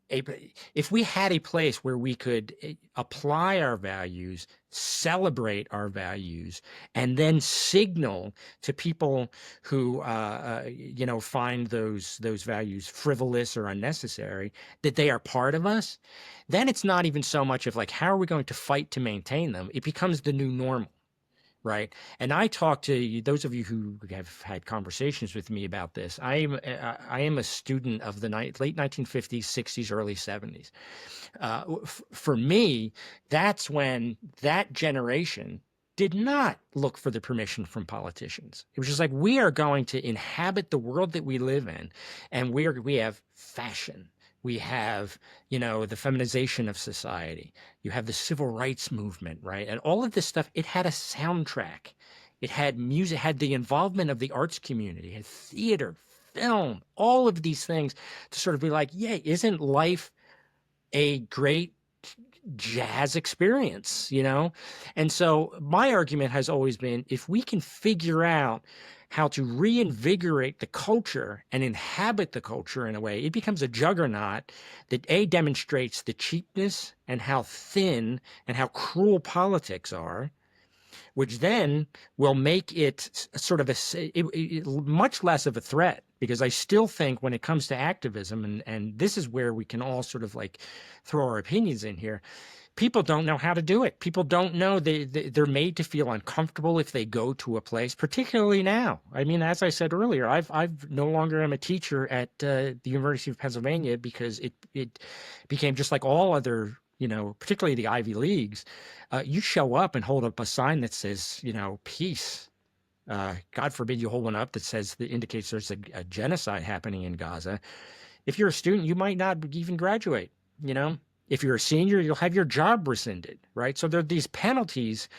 if we had a place where we could apply our values, celebrate our values, and then signal to people who, find those values frivolous or unnecessary, that they are part of us, then it's not even so much of like, how are we going to fight to maintain them? It becomes the new normal. Right. And I talk to those of you who have had conversations with me about this. I am a student of the late 1950s, 60s, early 70s. For me, that's when that generation did not look for the permission from politicians. It was just like, we are going to inhabit the world that we live in, and we have fashion. We have, the feminization of society. You have the civil rights movement, right? And all of this stuff, it had a soundtrack. It had music, had the involvement of the arts community, it had theater, film, all of these things to sort of be like, yeah, isn't life a great jazz experience? And so my argument has always been, if we can figure out how to reinvigorate the culture and inhabit the culture in a way, it becomes a juggernaut that demonstrates the cheapness and how thin and how cruel politics are, which then will make it sort of much less of a threat. Because I still think when it comes to activism, and this is where we can all sort of like throw our opinions in here, people don't know how to do it. People don't know. They're made to feel uncomfortable if they go to a place, particularly now. I mean, as I said earlier, I've no longer am a teacher at the University of Pennsylvania because it became just like all other, particularly the Ivy Leagues. You show up and hold up a sign that says, peace. God forbid you hold one up that indicates there's a genocide happening in Gaza. If you're a student, you might not even graduate. If you're a senior, you'll have your job rescinded, right? So there are these penalties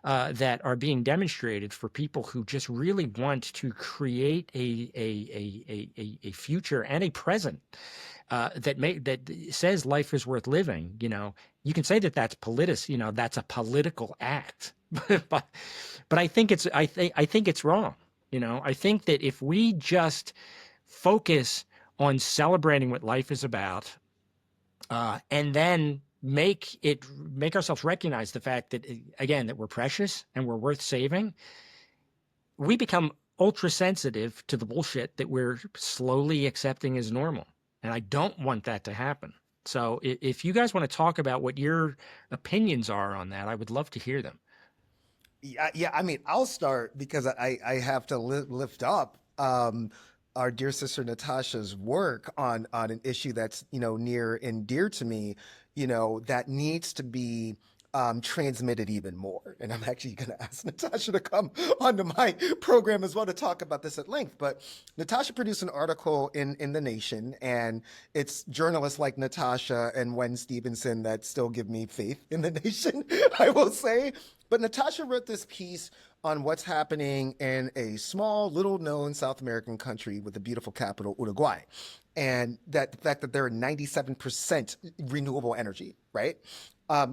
that are being demonstrated for people who just really want to create a future and a present that says life is worth living. You can say that that's that's a political act, but I think it's wrong. I think that if we just focus on celebrating what life is about, and then make ourselves recognize the fact that, again, that we're precious and we're worth saving, we become ultra sensitive to the bullshit that we're slowly accepting as normal. And I don't want that to happen. So if you guys want to talk about what your opinions are on that, I would love to hear them. Yeah. I mean, I'll start because I have to lift up our dear sister Natasha's work on an issue that's near and dear to me. That needs to be transmitted even more. And I'm actually going to ask Natasha to come onto my program as well to talk about this at length. But Natasha produced an article in The Nation, and it's journalists like Natasha and Wen Stevenson that still give me faith in The Nation, I will say. But Natasha wrote this piece on what's happening in a small, little known South American country with a beautiful capital, Uruguay. And that the fact that they're 97% renewable energy, right?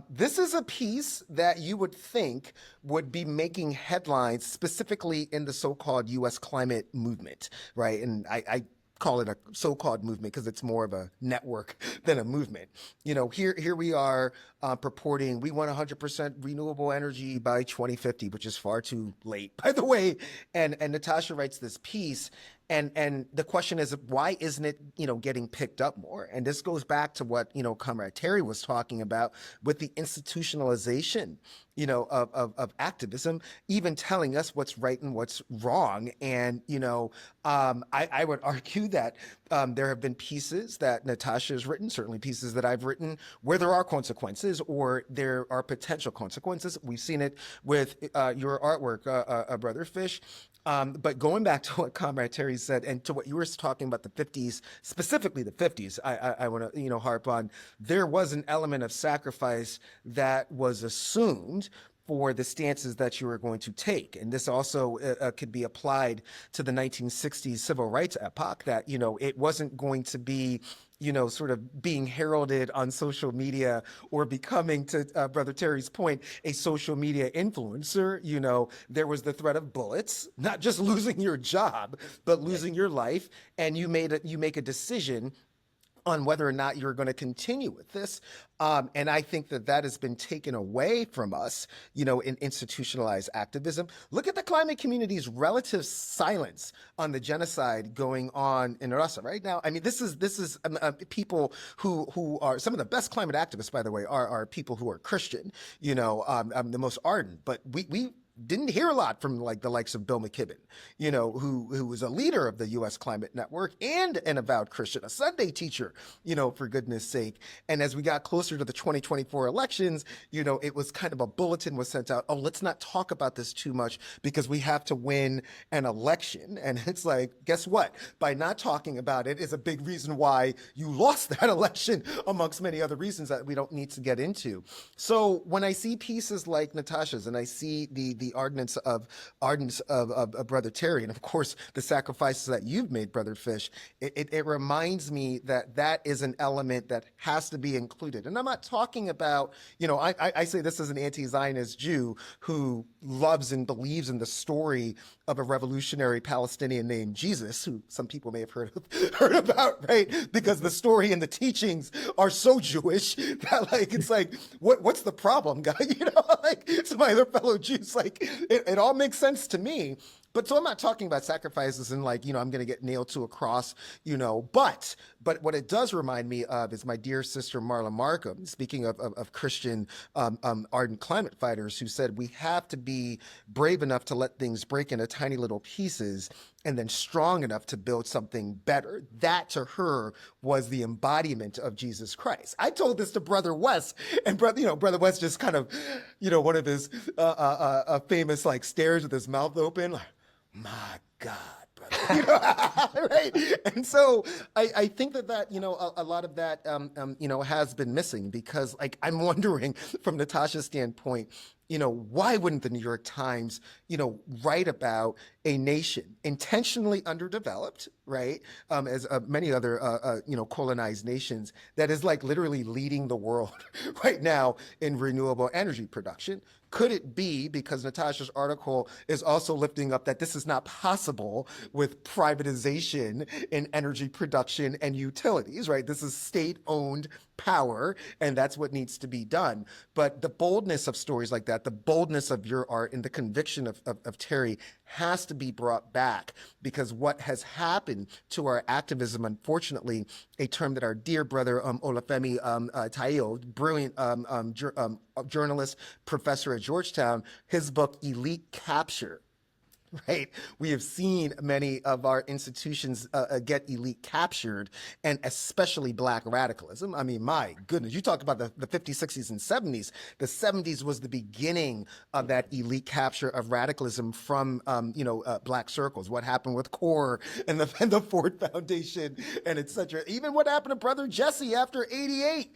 This is a piece that you would think would be making headlines specifically in the so-called US climate movement, right? And I call it a so-called movement because it's more of a network than a movement. You know, here we are purporting we want 100% renewable energy by 2050, which is far too late, by the way. And Natasha writes this piece, and the question is, why isn't it, getting picked up more? And this goes back to what, Comrade Terry was talking about with the institutionalization, of activism, even telling us what's right and what's wrong. And, I would argue that there have been pieces that Natasha has written, certainly pieces that I've written, where there are consequences or there are potential consequences. We've seen it with your artwork, Brother Fish. But going back to what Comrade Terry said and to what you were talking about the 50s, specifically the 50s, I want to, harp on, there was an element of sacrifice that was assumed for the stances that you were going to take. And this also could be applied to the 1960s civil rights epoch, that, it wasn't going to be sort of being heralded on social media or becoming, to Brother Terry's point, a social media influencer. There was the threat of bullets, not just losing your job, but losing your life. And you make a decision on whether or not you're going to continue with this. And I think that has been taken away from us, in institutionalized activism. Look at the climate community's relative silence on the genocide going on in Russia right now. I mean, this is people who are some of the best climate activists, by the way, are people who are Christian, the most ardent. But we didn't hear a lot from the likes of Bill McKibben, who was a leader of the U.S. Climate Network and an avowed Christian, a Sunday teacher, for goodness sake. And as we got closer to the 2024 elections, it was kind of a bulletin was sent out. Oh, let's not talk about this too much because we have to win an election. And it's like, guess what? By not talking about it is a big reason why you lost that election, amongst many other reasons that we don't need to get into. So when I see pieces like Natasha's and I see the ardence of Brother Terry, and of course the sacrifices that you've made, Brother Fish, it reminds me that is an element that has to be included. And I'm not talking about, I say this as an anti-Zionist Jew who loves and believes in the story of a revolutionary Palestinian named Jesus, who some people may have heard about, right? Because the story and the teachings are so Jewish that it's like, what's the problem, guy? Some of my other fellow Jews, it all makes sense to me. But so I'm not talking about sacrifices and I'm going to get nailed to a cross, but what it does remind me of is my dear sister Marla Markham, speaking of Christian ardent climate fighters, who said we have to be brave enough to let things break into tiny little pieces and then strong enough to build something better. That to her was the embodiment of Jesus Christ. I told this to Brother West, and Brother West just kind of, one of his famous stares with his mouth open, my God, brother. Right? And so I think that a lot of that has been missing, because I'm wondering from Natasha's standpoint, why wouldn't the New York Times, write about a nation intentionally underdeveloped, right? As many other, colonized nations, that is literally leading the world right now in renewable energy production. Could it be because Natasha's article is also lifting up that this is not possible with privatization in energy production and utilities, right? This is state-owned power, and that's what needs to be done. But the boldness of stories like that, the boldness of your art, and the conviction of Terry has to be brought back, because what has happened to our activism, unfortunately, a term that our dear brother Olafemi Taiwo, brilliant journalist, professor at Georgetown, his book Elite Capture, right? We have seen many of our institutions get elite captured, and especially Black radicalism. I mean, my goodness, you talk about the 50s, 60s, and 70s. The 70s was the beginning of that elite capture of radicalism from, Black circles. What happened with CORE and the Ford Foundation and et cetera. Even what happened to Brother Jesse after 88,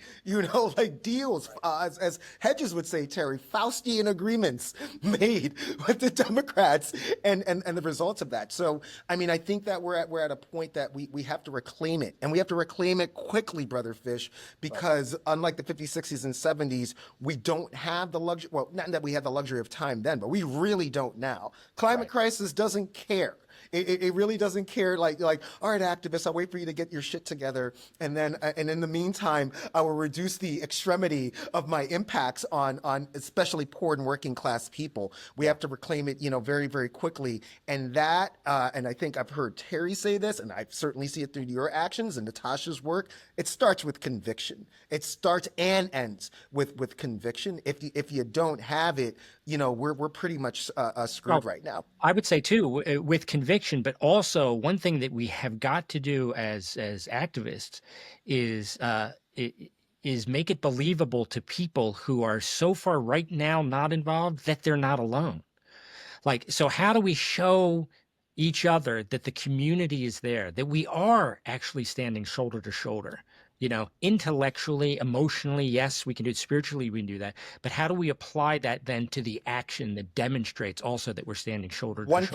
like deals, as Hedges would say, Terry, Faustian agreements made with the Democrats and the results of that. So, I mean, I think that we're at a point that we have to reclaim it, and we have to reclaim it quickly, Brother Fish, because unlike the 50s, 60s, and 70s, we don't have the luxury. Well, not that we had the luxury of time then, but we really don't now. Climate crisis doesn't care. It really doesn't care. Like, all right, activists, I'll wait for you to get your shit together, and then, and in the meantime, I will reduce the extremity of my impacts on especially poor and working class people. We have to reclaim it, very, very quickly, and that, and I think I've heard Terry say this, and I certainly see it through your actions and Natasha's work. It starts with conviction. It starts and ends with conviction. If you don't have it, we're pretty much screwed right now. I would say too, with conviction, but also one thing that we have got to do as activists is is make it believable to people who are so far right now not involved that they're not alone. Like, so how do we show each other that the community is there, that we are actually standing shoulder to shoulder? Intellectually, emotionally, yes, we can do it. Spiritually, we can do that. But how do we apply that then to the action that demonstrates also that we're standing shoulder to shoulder?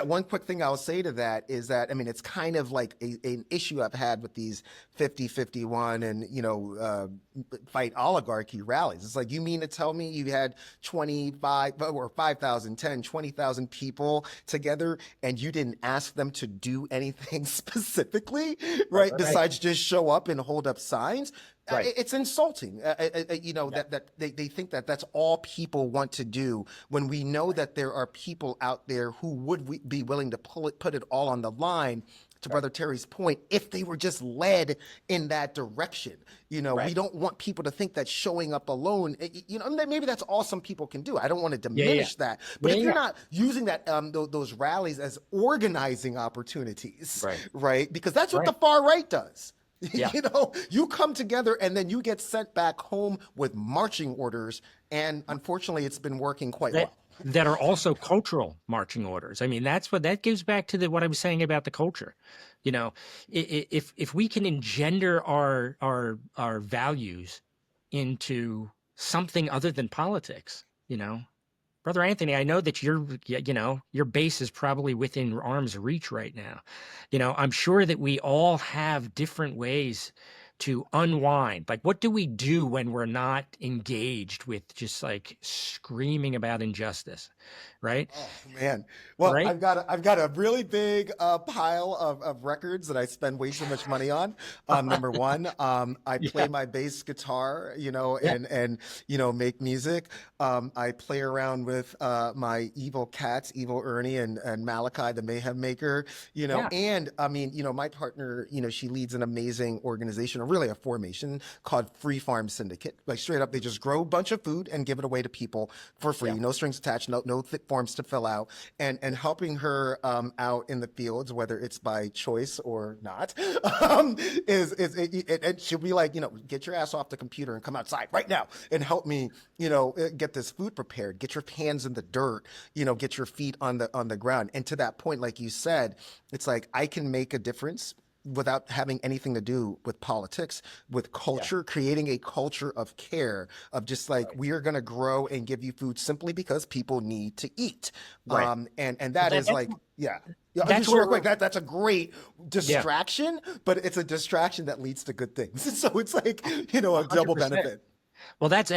One quick thing I'll say to that is that, I mean, it's kind of like an issue I've had with these 50-51 and, fight oligarchy rallies. It's like, you mean to tell me you had 25 or 5,000, 10, 20,000 people together and you didn't ask them to do anything specifically, right? Besides just show up and hold up signs. It's insulting, that they think that that's all people want to do, when we know that there are people out there who would be willing to put it all on the line, to Brother Terry's point, if they were just led in that direction. We don't want people to think that showing up alone, maybe that's all some people can do. I don't want to diminish that. But if you're not using that, those rallies as organizing opportunities, right? Because that's what the far right does. Yeah. You come together and then you get sent back home with marching orders. And unfortunately, it's been working quite well. That are also cultural marching orders. I mean, that gives back to what I was saying about the culture. If we can engender our values into something other than politics, Brother Anthony, I know that your base is probably within arm's reach right now. I'm sure that we all have different ways to unwind. Like, what do we do when we're not engaged with just like screaming about injustice, right? Oh man. Well, right? I've got a really big pile of records that I spend way too much money on. Number one, I play my bass guitar, and make music. I play around with my evil cats, Evil Ernie and Malachi, the Mayhem Maker, and I mean, my partner, she leads an amazing organization, or really a formation called Free Farm Syndicate. Like, straight up, they just grow a bunch of food and give it away to people for free, no strings attached, no thick forms to fill out, and helping her out in the fields, whether it's by choice or not, and she'll be like, get your ass off the computer and come outside right now and help me, get this food prepared, get your hands in the dirt, get your feet on the ground. And to that point, like you said, it's like, I can make a difference without having anything to do with politics, with culture, creating a culture of care, of just like, we are going to grow and give you food simply because people need to eat. And that is like, just real quick, that's a great distraction, but it's a distraction that leads to good things. So it's like, a double 100%. Benefit. Well, that's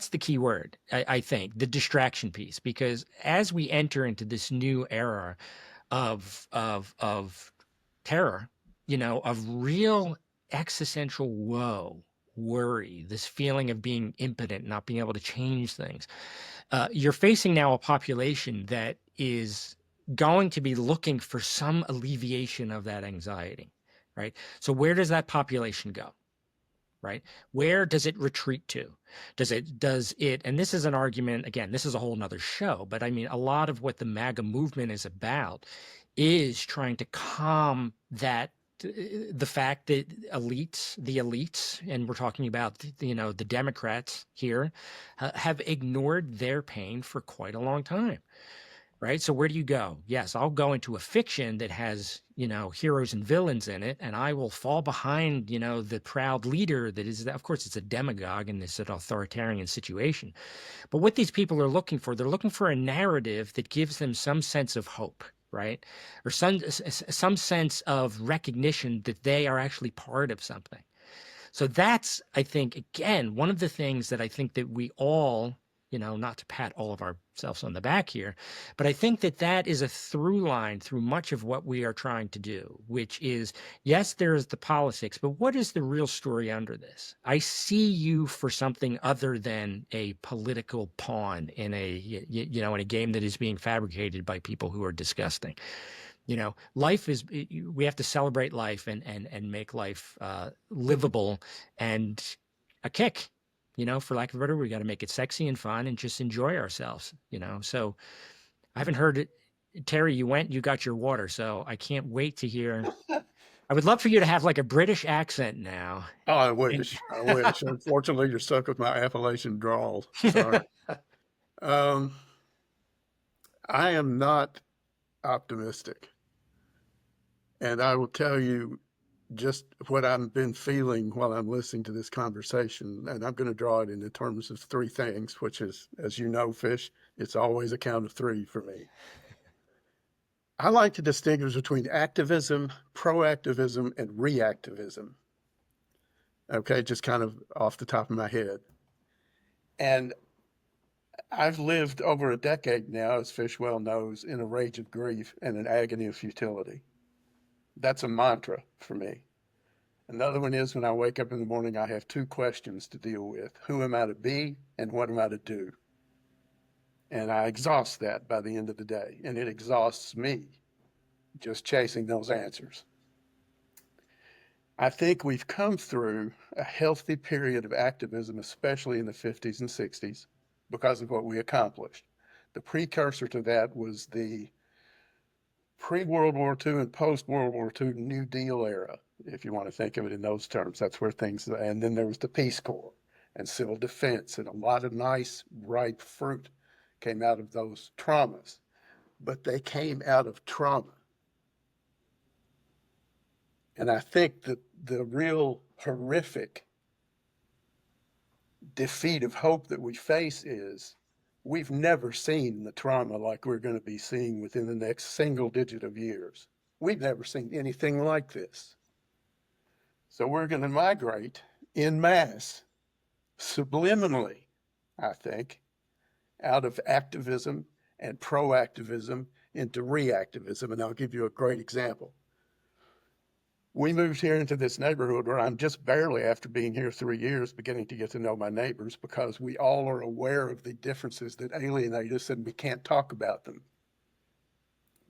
the key word, I think, the distraction piece, because as we enter into this new era of terror, of real existential woe, worry, this feeling of being impotent, not being able to change things, you're facing now a population that is going to be looking for some alleviation of that anxiety, right? So where does that population go? right? Where does it retreat to? Does it, and this is an argument, again, this is a whole nother show, but I mean, a lot of what the MAGA movement is about is trying to calm the fact that the elites, and we're talking about, the Democrats here, have ignored their pain for quite a long time. Right. So where do you go? Yes, I'll go into a fiction that has, heroes and villains in it, and I will fall behind, the proud leader that is, of course, it's a demagogue in this authoritarian situation. But what these people are looking for, they're looking for a narrative that gives them some sense of hope, right? Or some sense of recognition that they are actually part of something. So that's, I think, again, one of the things that I think that we all, not to pat all of ourselves on the back here, but I think that that is a through line through much of what we are trying to do, which is, yes, there is the politics, but what is the real story under this? I see you for something other than a political pawn in in a game that is being fabricated by people who are disgusting. Life is, we have to celebrate life and make life livable and a kick, for lack of a better word. We got to make it sexy and fun and just enjoy ourselves, So I haven't heard it. Terry, you got your water, so I can't wait to hear. I would love for you to have like a British accent now. Oh, I wish. I wish. Unfortunately, you're stuck with my Appalachian drawl. Sorry. Um, I am not optimistic. And I will tell you just what I've been feeling while I'm listening to this conversation. And I'm going to draw it into terms of three things, which is, as you know, Fish, it's always a count of three for me. I like to distinguish between activism, proactivism, and reactivism. Okay, just kind of off the top of my head. And I've lived over a decade now, as Fish well knows, in a rage of grief and an agony of futility. That's a mantra for me. Another one is when I wake up in the morning, I have two questions to deal with. Who am I to be and what am I to do? And I exhaust that by the end of the day. And it exhausts me just chasing those answers. I think we've come through a healthy period of activism, especially in the 50s and 60s, because of what we accomplished. The precursor to that was the pre-World War II and post-World War II New Deal era, if you want to think of it in those terms. That's where things, and then there was the Peace Corps and civil defense, and a lot of nice, ripe fruit came out of those traumas. But they came out of trauma. And I think that the real horrific defeat of hope that we face is we've never seen the trauma like we're going to be seeing within the next single digit of years. We've never seen anything like this. So we're going to migrate en masse, subliminally, I think, out of activism and proactivism into reactivism. And I'll give you a great example. We moved here into this neighborhood where I'm just barely, after being here 3 years, beginning to get to know my neighbors, because we all are aware of the differences that alienate us and we can't talk about them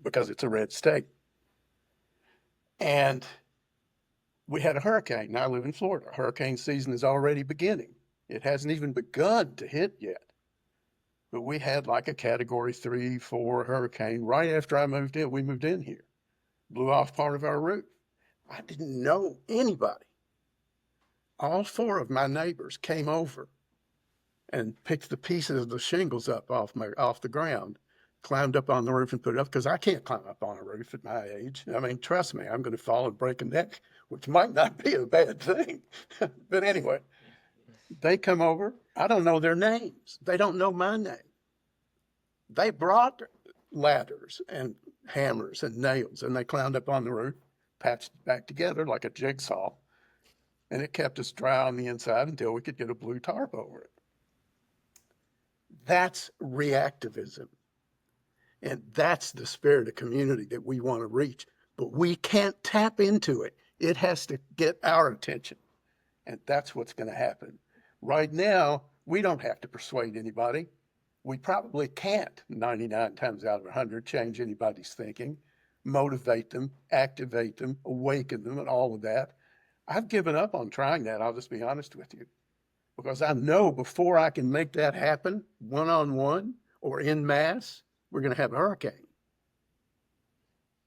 because it's a red state. And we had a hurricane. Now I live in Florida. Hurricane season is already beginning. It hasn't even begun to hit yet. But we had like a category 3, 4 hurricane right after I moved in. We moved in here, blew off part of our roof. I didn't know anybody. All 4 of my neighbors came over and picked the pieces of the shingles up off the ground, climbed up on the roof and put it up, because I can't climb up on a roof at my age. I mean, trust me, I'm going to fall and break a neck, which might not be a bad thing. But anyway, they come over. I don't know their names. They don't know my name. They brought ladders and hammers and nails, and they climbed up on the roof, patched it back together like a jigsaw, and it kept us dry on the inside until we could get a blue tarp over it. That's reactivism. And that's the spirit of community that we want to reach. But we can't tap into it. It has to get our attention. And that's what's going to happen. Right now, we don't have to persuade anybody. We probably can't, 99 times out of 100, change anybody's thinking, motivate them, activate them, awaken them, and all of that. I've given up on trying that. I'll just be honest with you, because I know before I can make that happen one-on-one or in mass, we're going to have a hurricane.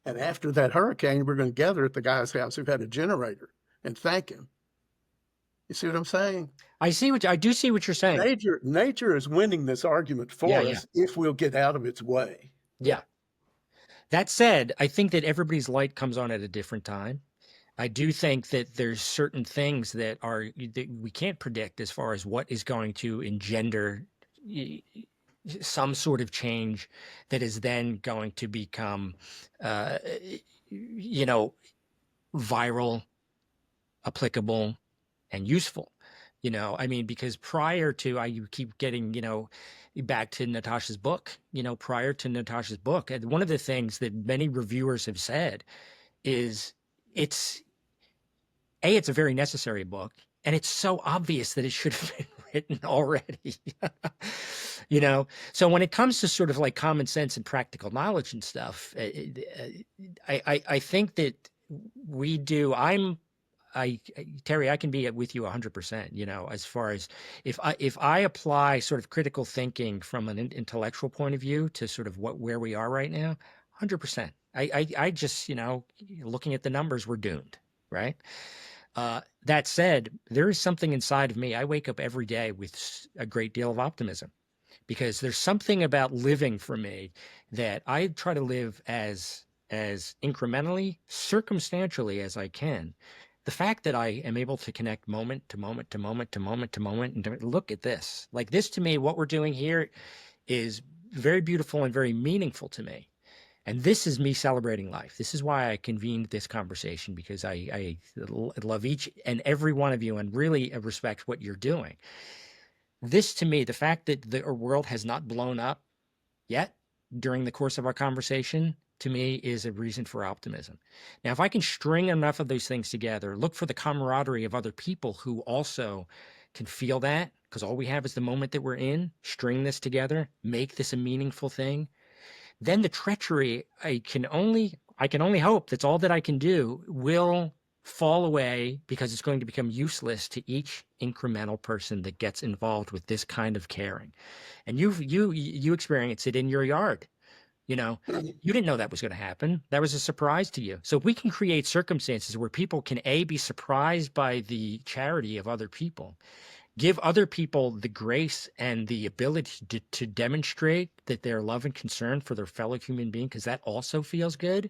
And after that hurricane, we're going to gather at the guy's house who had a generator and thank him. You see what I'm saying? I do see what you're saying. Nature is winning this argument Yeah, for yeah, us if we'll get out of its way. yeah. That said, I think that everybody's light comes on at a different time. I do think that there's certain things that we can't predict as far as what is going to engender some sort of change that is then going to become, uh, you know, viral, applicable, and useful. I mean, because prior to, you keep getting, back to Natasha's book, prior to Natasha's book, and one of the things that many reviewers have said is it's it's a very necessary book, and it's so obvious that it should have been written already. So when it comes to sort of like common sense and practical knowledge and stuff, I think that we do. Terry, I can be with you 100%, as far as if I apply sort of critical thinking from an intellectual point of view to sort of where we are right now, 100%. I just, looking at the numbers, we're doomed, right? That said, there is something inside of me. I wake up every day with a great deal of optimism, because there's something about living for me that I try to live as incrementally, circumstantially as I can. The fact that I am able to connect moment to moment to moment to moment to moment, and to look at this, like this to me, what we're doing here is very beautiful and very meaningful to me. And this is me celebrating life. This is why I convened this conversation, because I love each and every one of you and really respect what you're doing. This to me, the fact that the world has not blown up yet during the course of our conversation, to me is a reason for optimism. Now, if I can string enough of those things together, look for the camaraderie of other people who also can feel that, because all we have is the moment that we're in, string this together, make this a meaningful thing, then the treachery, I can only hope that's all that I can do, will fall away, because it's going to become useless to each incremental person that gets involved with this kind of caring. And you experience it in your yard. You didn't know that was going to happen. That was a surprise to you. So if we can create circumstances where people can be surprised by the charity of other people, give other people the grace and the ability to demonstrate that their love and concern for their fellow human being, because that also feels good,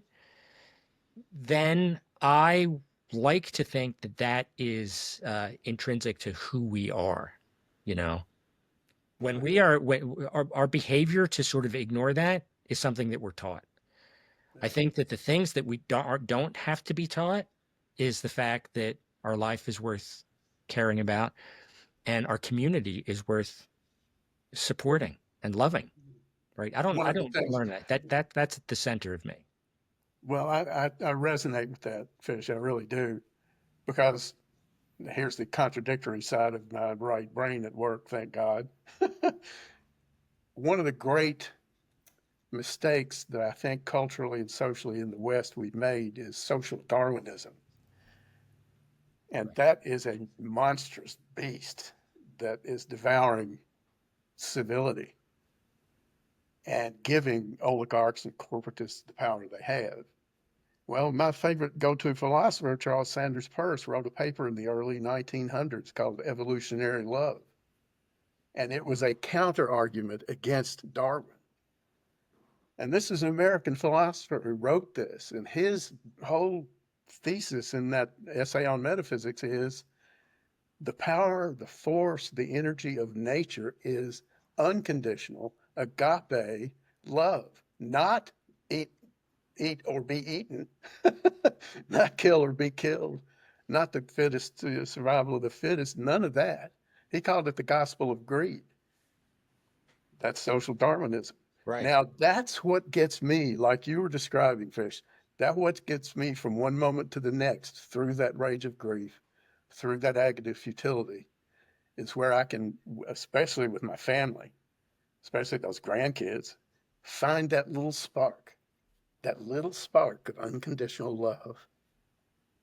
then I like to think that that is intrinsic to who we are. When our behavior to sort of ignore that is something that we're taught. I think that the things that we don't have to be taught is the fact that our life is worth caring about, and our community is worth supporting and loving, right? I don't One of the things, learn that's at the center of me. well, I resonate with that, Fish. I really do, because here's the contradictory side of my right brain at work, thank God. One of the great mistakes that I think culturally and socially in the West we've made is social Darwinism. And that is a monstrous beast that is devouring civility and giving oligarchs and corporatists the power they have. Well, my favorite go-to philosopher, Charles Sanders Peirce, wrote a paper in the early 1900s called Evolutionary Love. And it was a counter-argument against Darwin. And this is an American philosopher who wrote this. And his whole thesis in that essay on metaphysics is the power, the force, the energy of nature is unconditional, agape love, not eat or be eaten, not kill or be killed, not the fittest, survival of the fittest, none of that. He called it the gospel of greed. That's social Darwinism. Right. Now, that's what gets me, like you were describing, Fish, that's what gets me from one moment to the next through that rage of grief, through that agony of futility, is where I can, especially with my family, especially those grandkids, find that little spark of unconditional love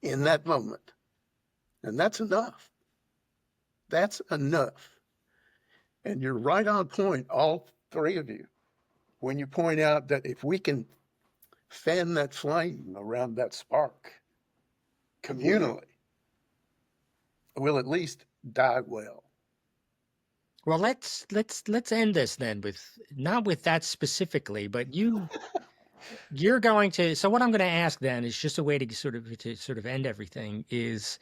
in that moment. And that's enough. That's enough. And you're right on point, all three of you, when you point out that if we can fan that flame around that spark communally, we'll at least die well. Well, let's end this then with not with that specifically, but you're going to. So what I'm going to ask then is just a way to sort of end everything is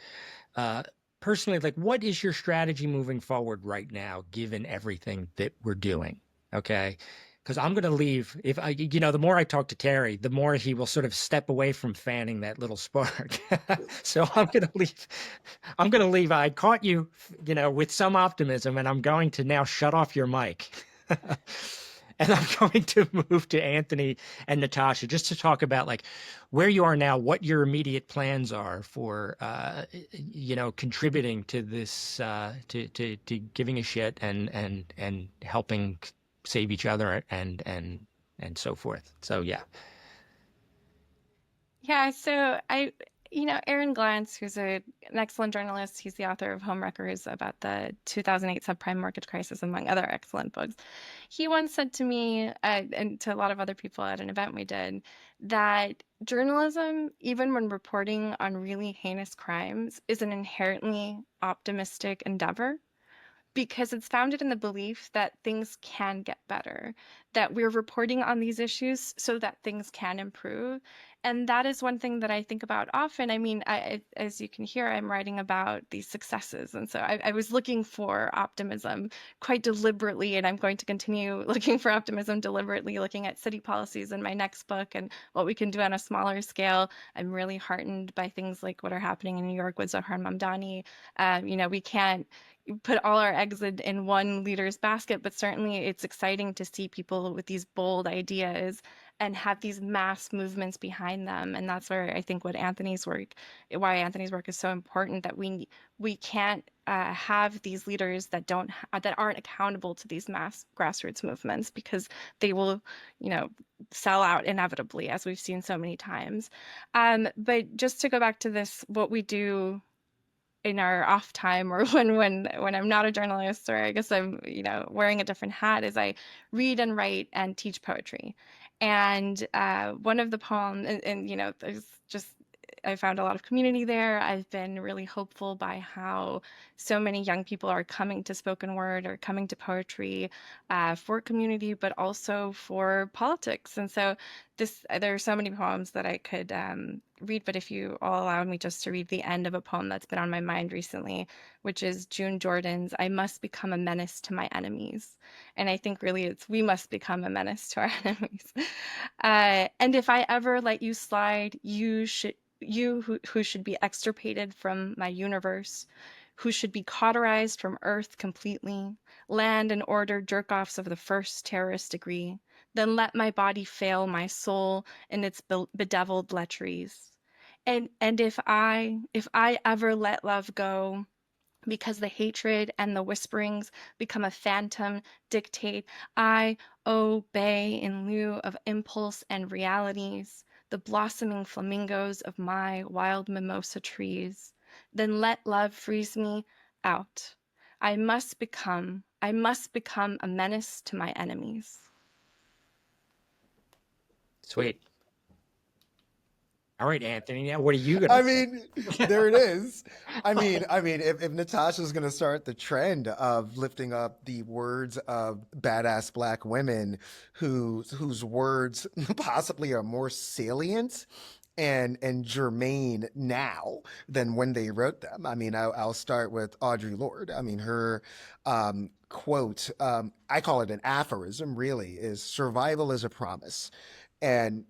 uh personally, like, what is your strategy moving forward right now, given everything that we're doing? Okay. Because I'm going to leave. If I, the more I talk to Terry, the more he will sort of step away from fanning that little spark. So I'm going to leave. I'm going to leave. I caught you, with some optimism, and I'm going to now shut off your mic. And I'm going to move to Anthony and Natasha just to talk about, like, where you are now, what your immediate plans are for contributing to this, to giving a shit and helping save each other and so forth. So yeah. Yeah, so Aaron Glantz, who's an excellent journalist, he's the author of Home Wreckers about the 2008 subprime mortgage crisis, among other excellent books. He once said to me, and to a lot of other people at an event we did, that journalism, even when reporting on really heinous crimes, is an inherently optimistic endeavor because it's founded in the belief that things can get better, that we're reporting on these issues so that things can improve. And that is one thing that I think about often. I mean, as you can hear, I'm writing about these successes. And so I was looking for optimism quite deliberately, and I'm going to continue looking for optimism deliberately, looking at city policies in my next book and what we can do on a smaller scale. I'm really heartened by things like what are happening in New York with Zohar Mamdani. We can't put all our eggs in one leader's basket, but certainly it's exciting to see people with these bold ideas and have these mass movements behind them. And that's where I think why Anthony's work is so important, that we can't have these leaders that aren't accountable to these mass grassroots movements, because they will, sell out inevitably, as we've seen so many times. But just to go back to this, what we do in our off time, or when I'm not a journalist, or I guess I'm wearing a different hat, is I read and write and teach poetry. And one of the poems, and there's just, I found a lot of community there. I've been really hopeful by how so many young people are coming to spoken word or coming to poetry for community, but also for politics. And so there are so many poems that I could read, but if you all allow me just to read the end of a poem that's been on my mind recently, which is June Jordan's "I Must Become a Menace to My Enemies." And I think really it's we must become a menace to our enemies. And if I ever let you slide, who should be extirpated from my universe, who should be cauterized from earth completely, land and order jerk-offs of the first terrorist degree, then let my body fail my soul in its bedeviled lecheries. And if I ever let love go, because the hatred and the whisperings become a phantom dictate, I obey in lieu of impulse and realities, the blossoming flamingos of my wild mimosa trees. Then let love freeze me out. I must become a menace to my enemies. Sweet. All right, Anthony. Now, what are you I gonna say? mean, there it is. I mean, if Natasha's gonna start the trend of lifting up the words of badass Black women whose words possibly are more salient and germane now than when they wrote them. I mean, I'll start with Audre Lorde. I mean, her quote, I call it an aphorism, really, is "survival is a promise," and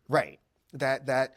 right. That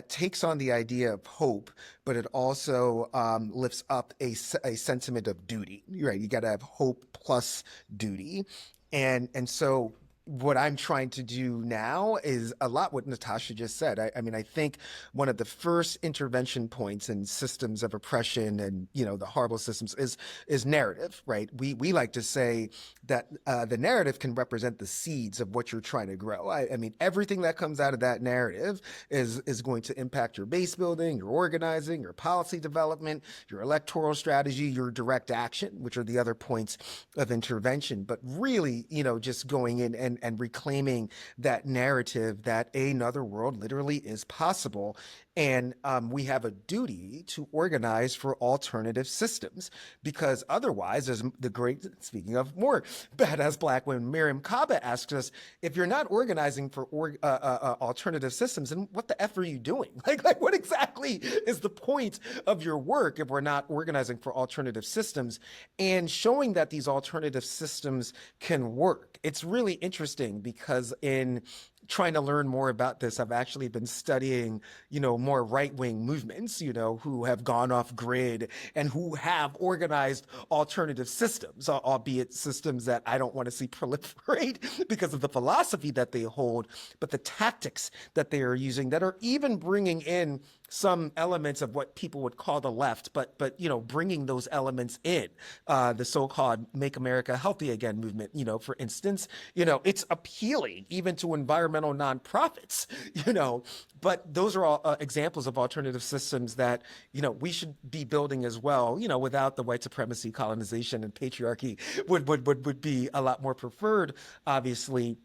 takes on the idea of hope, but it also lifts up a sentiment of duty. Right, you got to have hope plus duty, and so what I'm trying to do now is a lot what Natasha just said. I mean, I think one of the first intervention points in systems of oppression and, you know, the horrible systems is narrative, right? We like to say that the narrative can represent the seeds of what you're trying to grow. I mean, everything that comes out of that narrative is going to impact your base building, your organizing, your policy development, your electoral strategy, your direct action, which are the other points of intervention. But really, you know, just going in and reclaiming that narrative that another world literally is possible. And we have a duty to organize for alternative systems, because otherwise, as the great, speaking of more badass Black women, Miriam Kaba asks us, if you're not organizing for alternative systems, then what the F are you doing? Like what exactly is the point of your work if we're not organizing for alternative systems and showing that these alternative systems can work? It's really interesting because in trying to learn more about this, I've actually been studying, you know, more right-wing movements, you know, who have gone off grid and who have organized alternative systems, albeit systems that I don't want to see proliferate because of the philosophy that they hold, but the tactics that they are using that are even bringing in some elements of what people would call the left, but you know, bringing those elements in, the so-called "Make America Healthy Again" movement. You know, for instance, you know, it's appealing even to environmental nonprofits. You know, but those are all examples of alternative systems that, you know, we should be building as well. You know, without the white supremacy, colonization, and patriarchy would be a lot more preferred, obviously.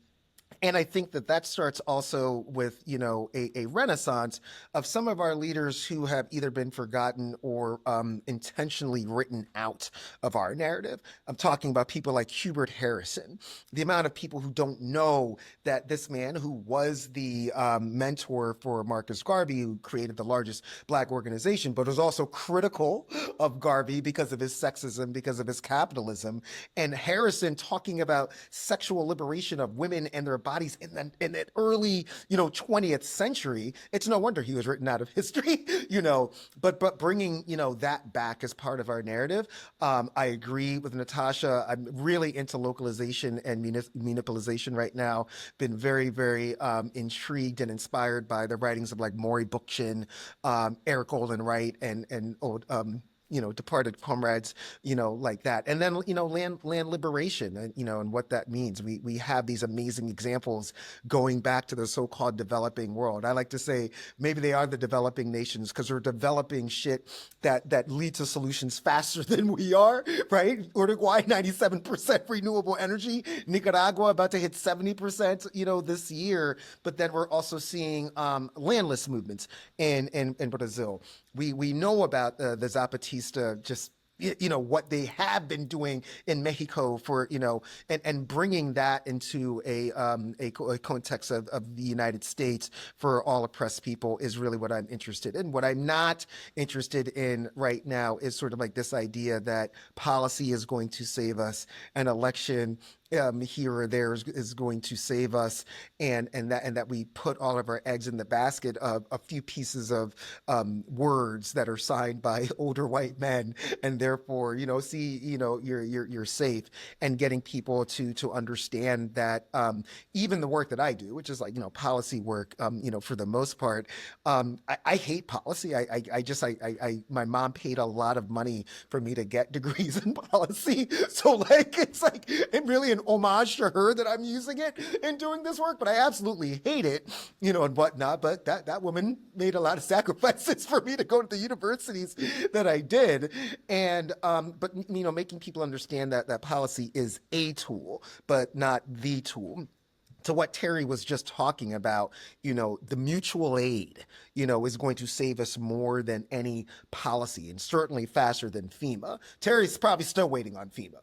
And I think that that starts also with, you know, a renaissance of some of our leaders who have either been forgotten or intentionally written out of our narrative. I'm talking about people like Hubert Harrison, the amount of people who don't know that this man, who was the mentor for Marcus Garvey, who created the largest Black organization, but was also critical of Garvey because of his sexism, because of his capitalism. And Harrison talking about sexual liberation of women and their bodies in that early, you know, 20th century. It's no wonder he was written out of history, you know, but bringing, you know, that back as part of our narrative. I agree with Natasha. I'm really into localization and municipalization right now. Been very, very intrigued and inspired by the writings of like Maury Bookchin, Eric Olin Wright, and old you know, departed comrades, you know, like that. And then, you know, land liberation, and, you know, and what that means. We have these amazing examples going back to the so-called developing world. I like to say maybe they are the developing nations because they're developing shit that lead to solutions faster than we are, right? Uruguay, 97% renewable energy. Nicaragua about to hit 70%, you know, this year. But then we're also seeing landless movements in Brazil. We know about the Zapatista, just, you know, what they have been doing in Mexico for, you know, and bringing that into a context of the United States for all oppressed people is really what I'm interested in. What I'm not interested in right now is sort of like this idea that policy is going to save us, an election here or there is going to save us, and that we put all of our eggs in the basket of a few pieces of words that are signed by older white men, and therefore, you know, see, you know, you're safe, and getting people to understand that even the work that I do, which is like, you know, policy work, you know, for the most part, I hate policy. I my mom paid a lot of money for me to get degrees in policy, so like it's like it really an homage to her that I'm using it in doing this work, but I absolutely hate it, you know, and whatnot. But that woman made a lot of sacrifices for me to go to the universities that I did. And but you know, making people understand that policy is a tool, but not the tool. To what Terry was just talking about, you know, the mutual aid, you know, is going to save us more than any policy, and certainly faster than FEMA. Terry's probably still waiting on FEMA,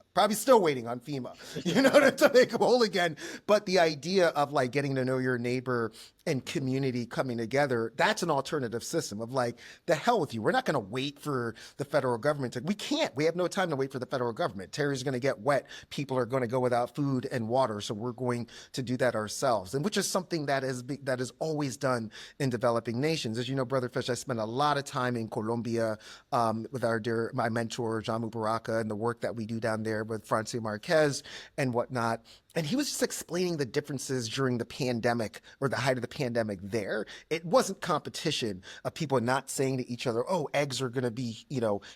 you know, to make him whole again. But the idea of like getting to know your neighbor and community coming together, that's an alternative system of like, the hell with you. We're not going to wait for the federal government to, we can't. We have no time to wait for the federal government. Terry's going to get wet. People are going to go without food and water. So we're going to do that ourselves. And which is something that is always done in developing nations. As you know, Brother Fish, I spent a lot of time in Colombia with my mentor, Jamu Baraka, and the work that we do down there with Francia Marquez and whatnot. And he was just explaining the differences during the pandemic or the height of the pandemic there. It wasn't competition of people not saying to each other, oh, eggs are going to be,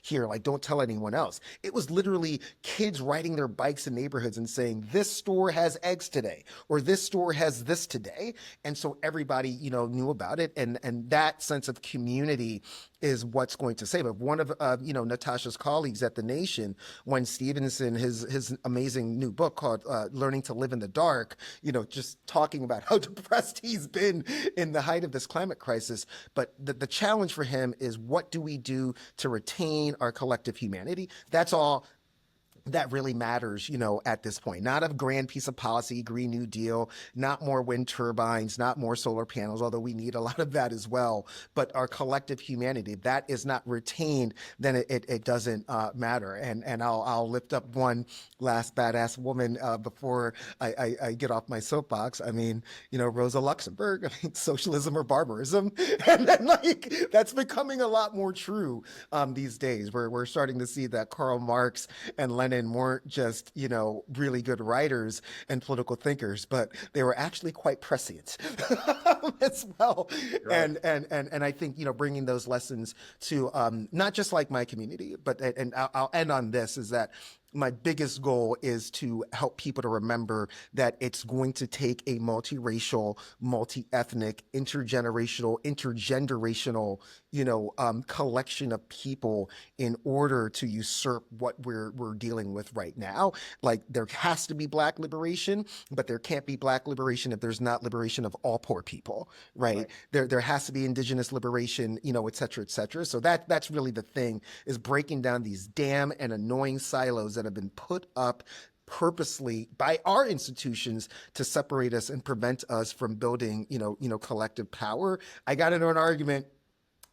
here, like, don't tell anyone else. It was literally kids riding their bikes in neighborhoods and saying, this store has eggs today, or this store has this today. And so everybody, knew about it. And that sense of community is what's going to save it. One of Natasha's colleagues at the Nation, when Stevenson, his amazing new book called Learning to Live in the Dark, just talking about how depressed he's been in the height of this climate crisis. But the challenge for him is, what do we do to retain our collective humanity? That's all that really matters, at this point. Not a grand piece of policy, Green New Deal, not more wind turbines, not more solar panels, although we need a lot of that as well. But our collective humanity, that is not retained, then it doesn't matter. And I'll lift up one last badass woman before I get off my soapbox. I mean, Rosa Luxemburg, socialism or barbarism. And then, that's becoming a lot more true these days. We're starting to see that Karl Marx and Lenin weren't just, really good writers and political thinkers, but they were actually quite prescient as well. Right. And I think, bringing those lessons to not just like my community, but, and I'll end on this, is that my biggest goal is to help people to remember that it's going to take a multiracial, multi-ethnic, intergenerational, collection of people in order to usurp what we're dealing with right now. Like, there has to be Black liberation, but there can't be Black liberation if there's not liberation of all poor people, right? There has to be Indigenous liberation, et cetera, et cetera. So that's really the thing, is breaking down these damn and annoying silos that have been put up purposely by our institutions to separate us and prevent us from building, collective power. I got into an argument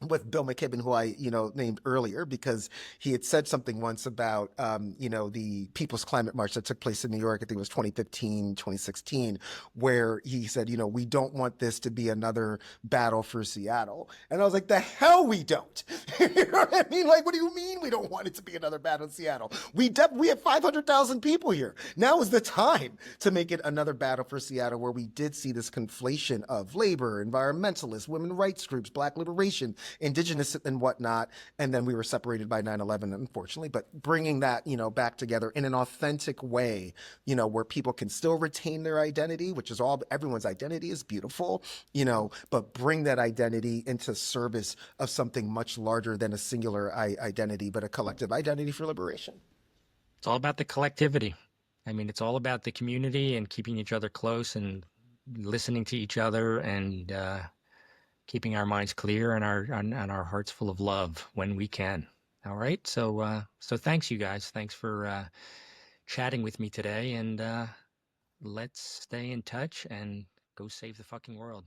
with Bill McKibben, who I, named earlier, because he had said something once about, the People's Climate March that took place in New York, I think it was 2015, 2016, where he said, we don't want this to be another battle for Seattle. And I was like, the hell we don't. You know what I mean? Like, what do you mean we don't want it to be another battle in Seattle? We have 500,000 people here. Now is the time to make it another battle for Seattle, where we did see this conflation of labor, environmentalists, women's rights groups, Black liberation, Indigenous and whatnot. And then we were separated by 9/11, unfortunately, but bringing that, back together in an authentic way, where people can still retain their identity, which is everyone's identity is beautiful, but bring that identity into service of something much larger than a singular identity, but a collective identity for liberation. It's all about the collectivity. I mean, it's all about the community and keeping each other close and listening to each other and keeping our minds clear and our hearts full of love when we can. All right. So thanks, you guys. Thanks for chatting with me today, and let's stay in touch and go save the fucking world.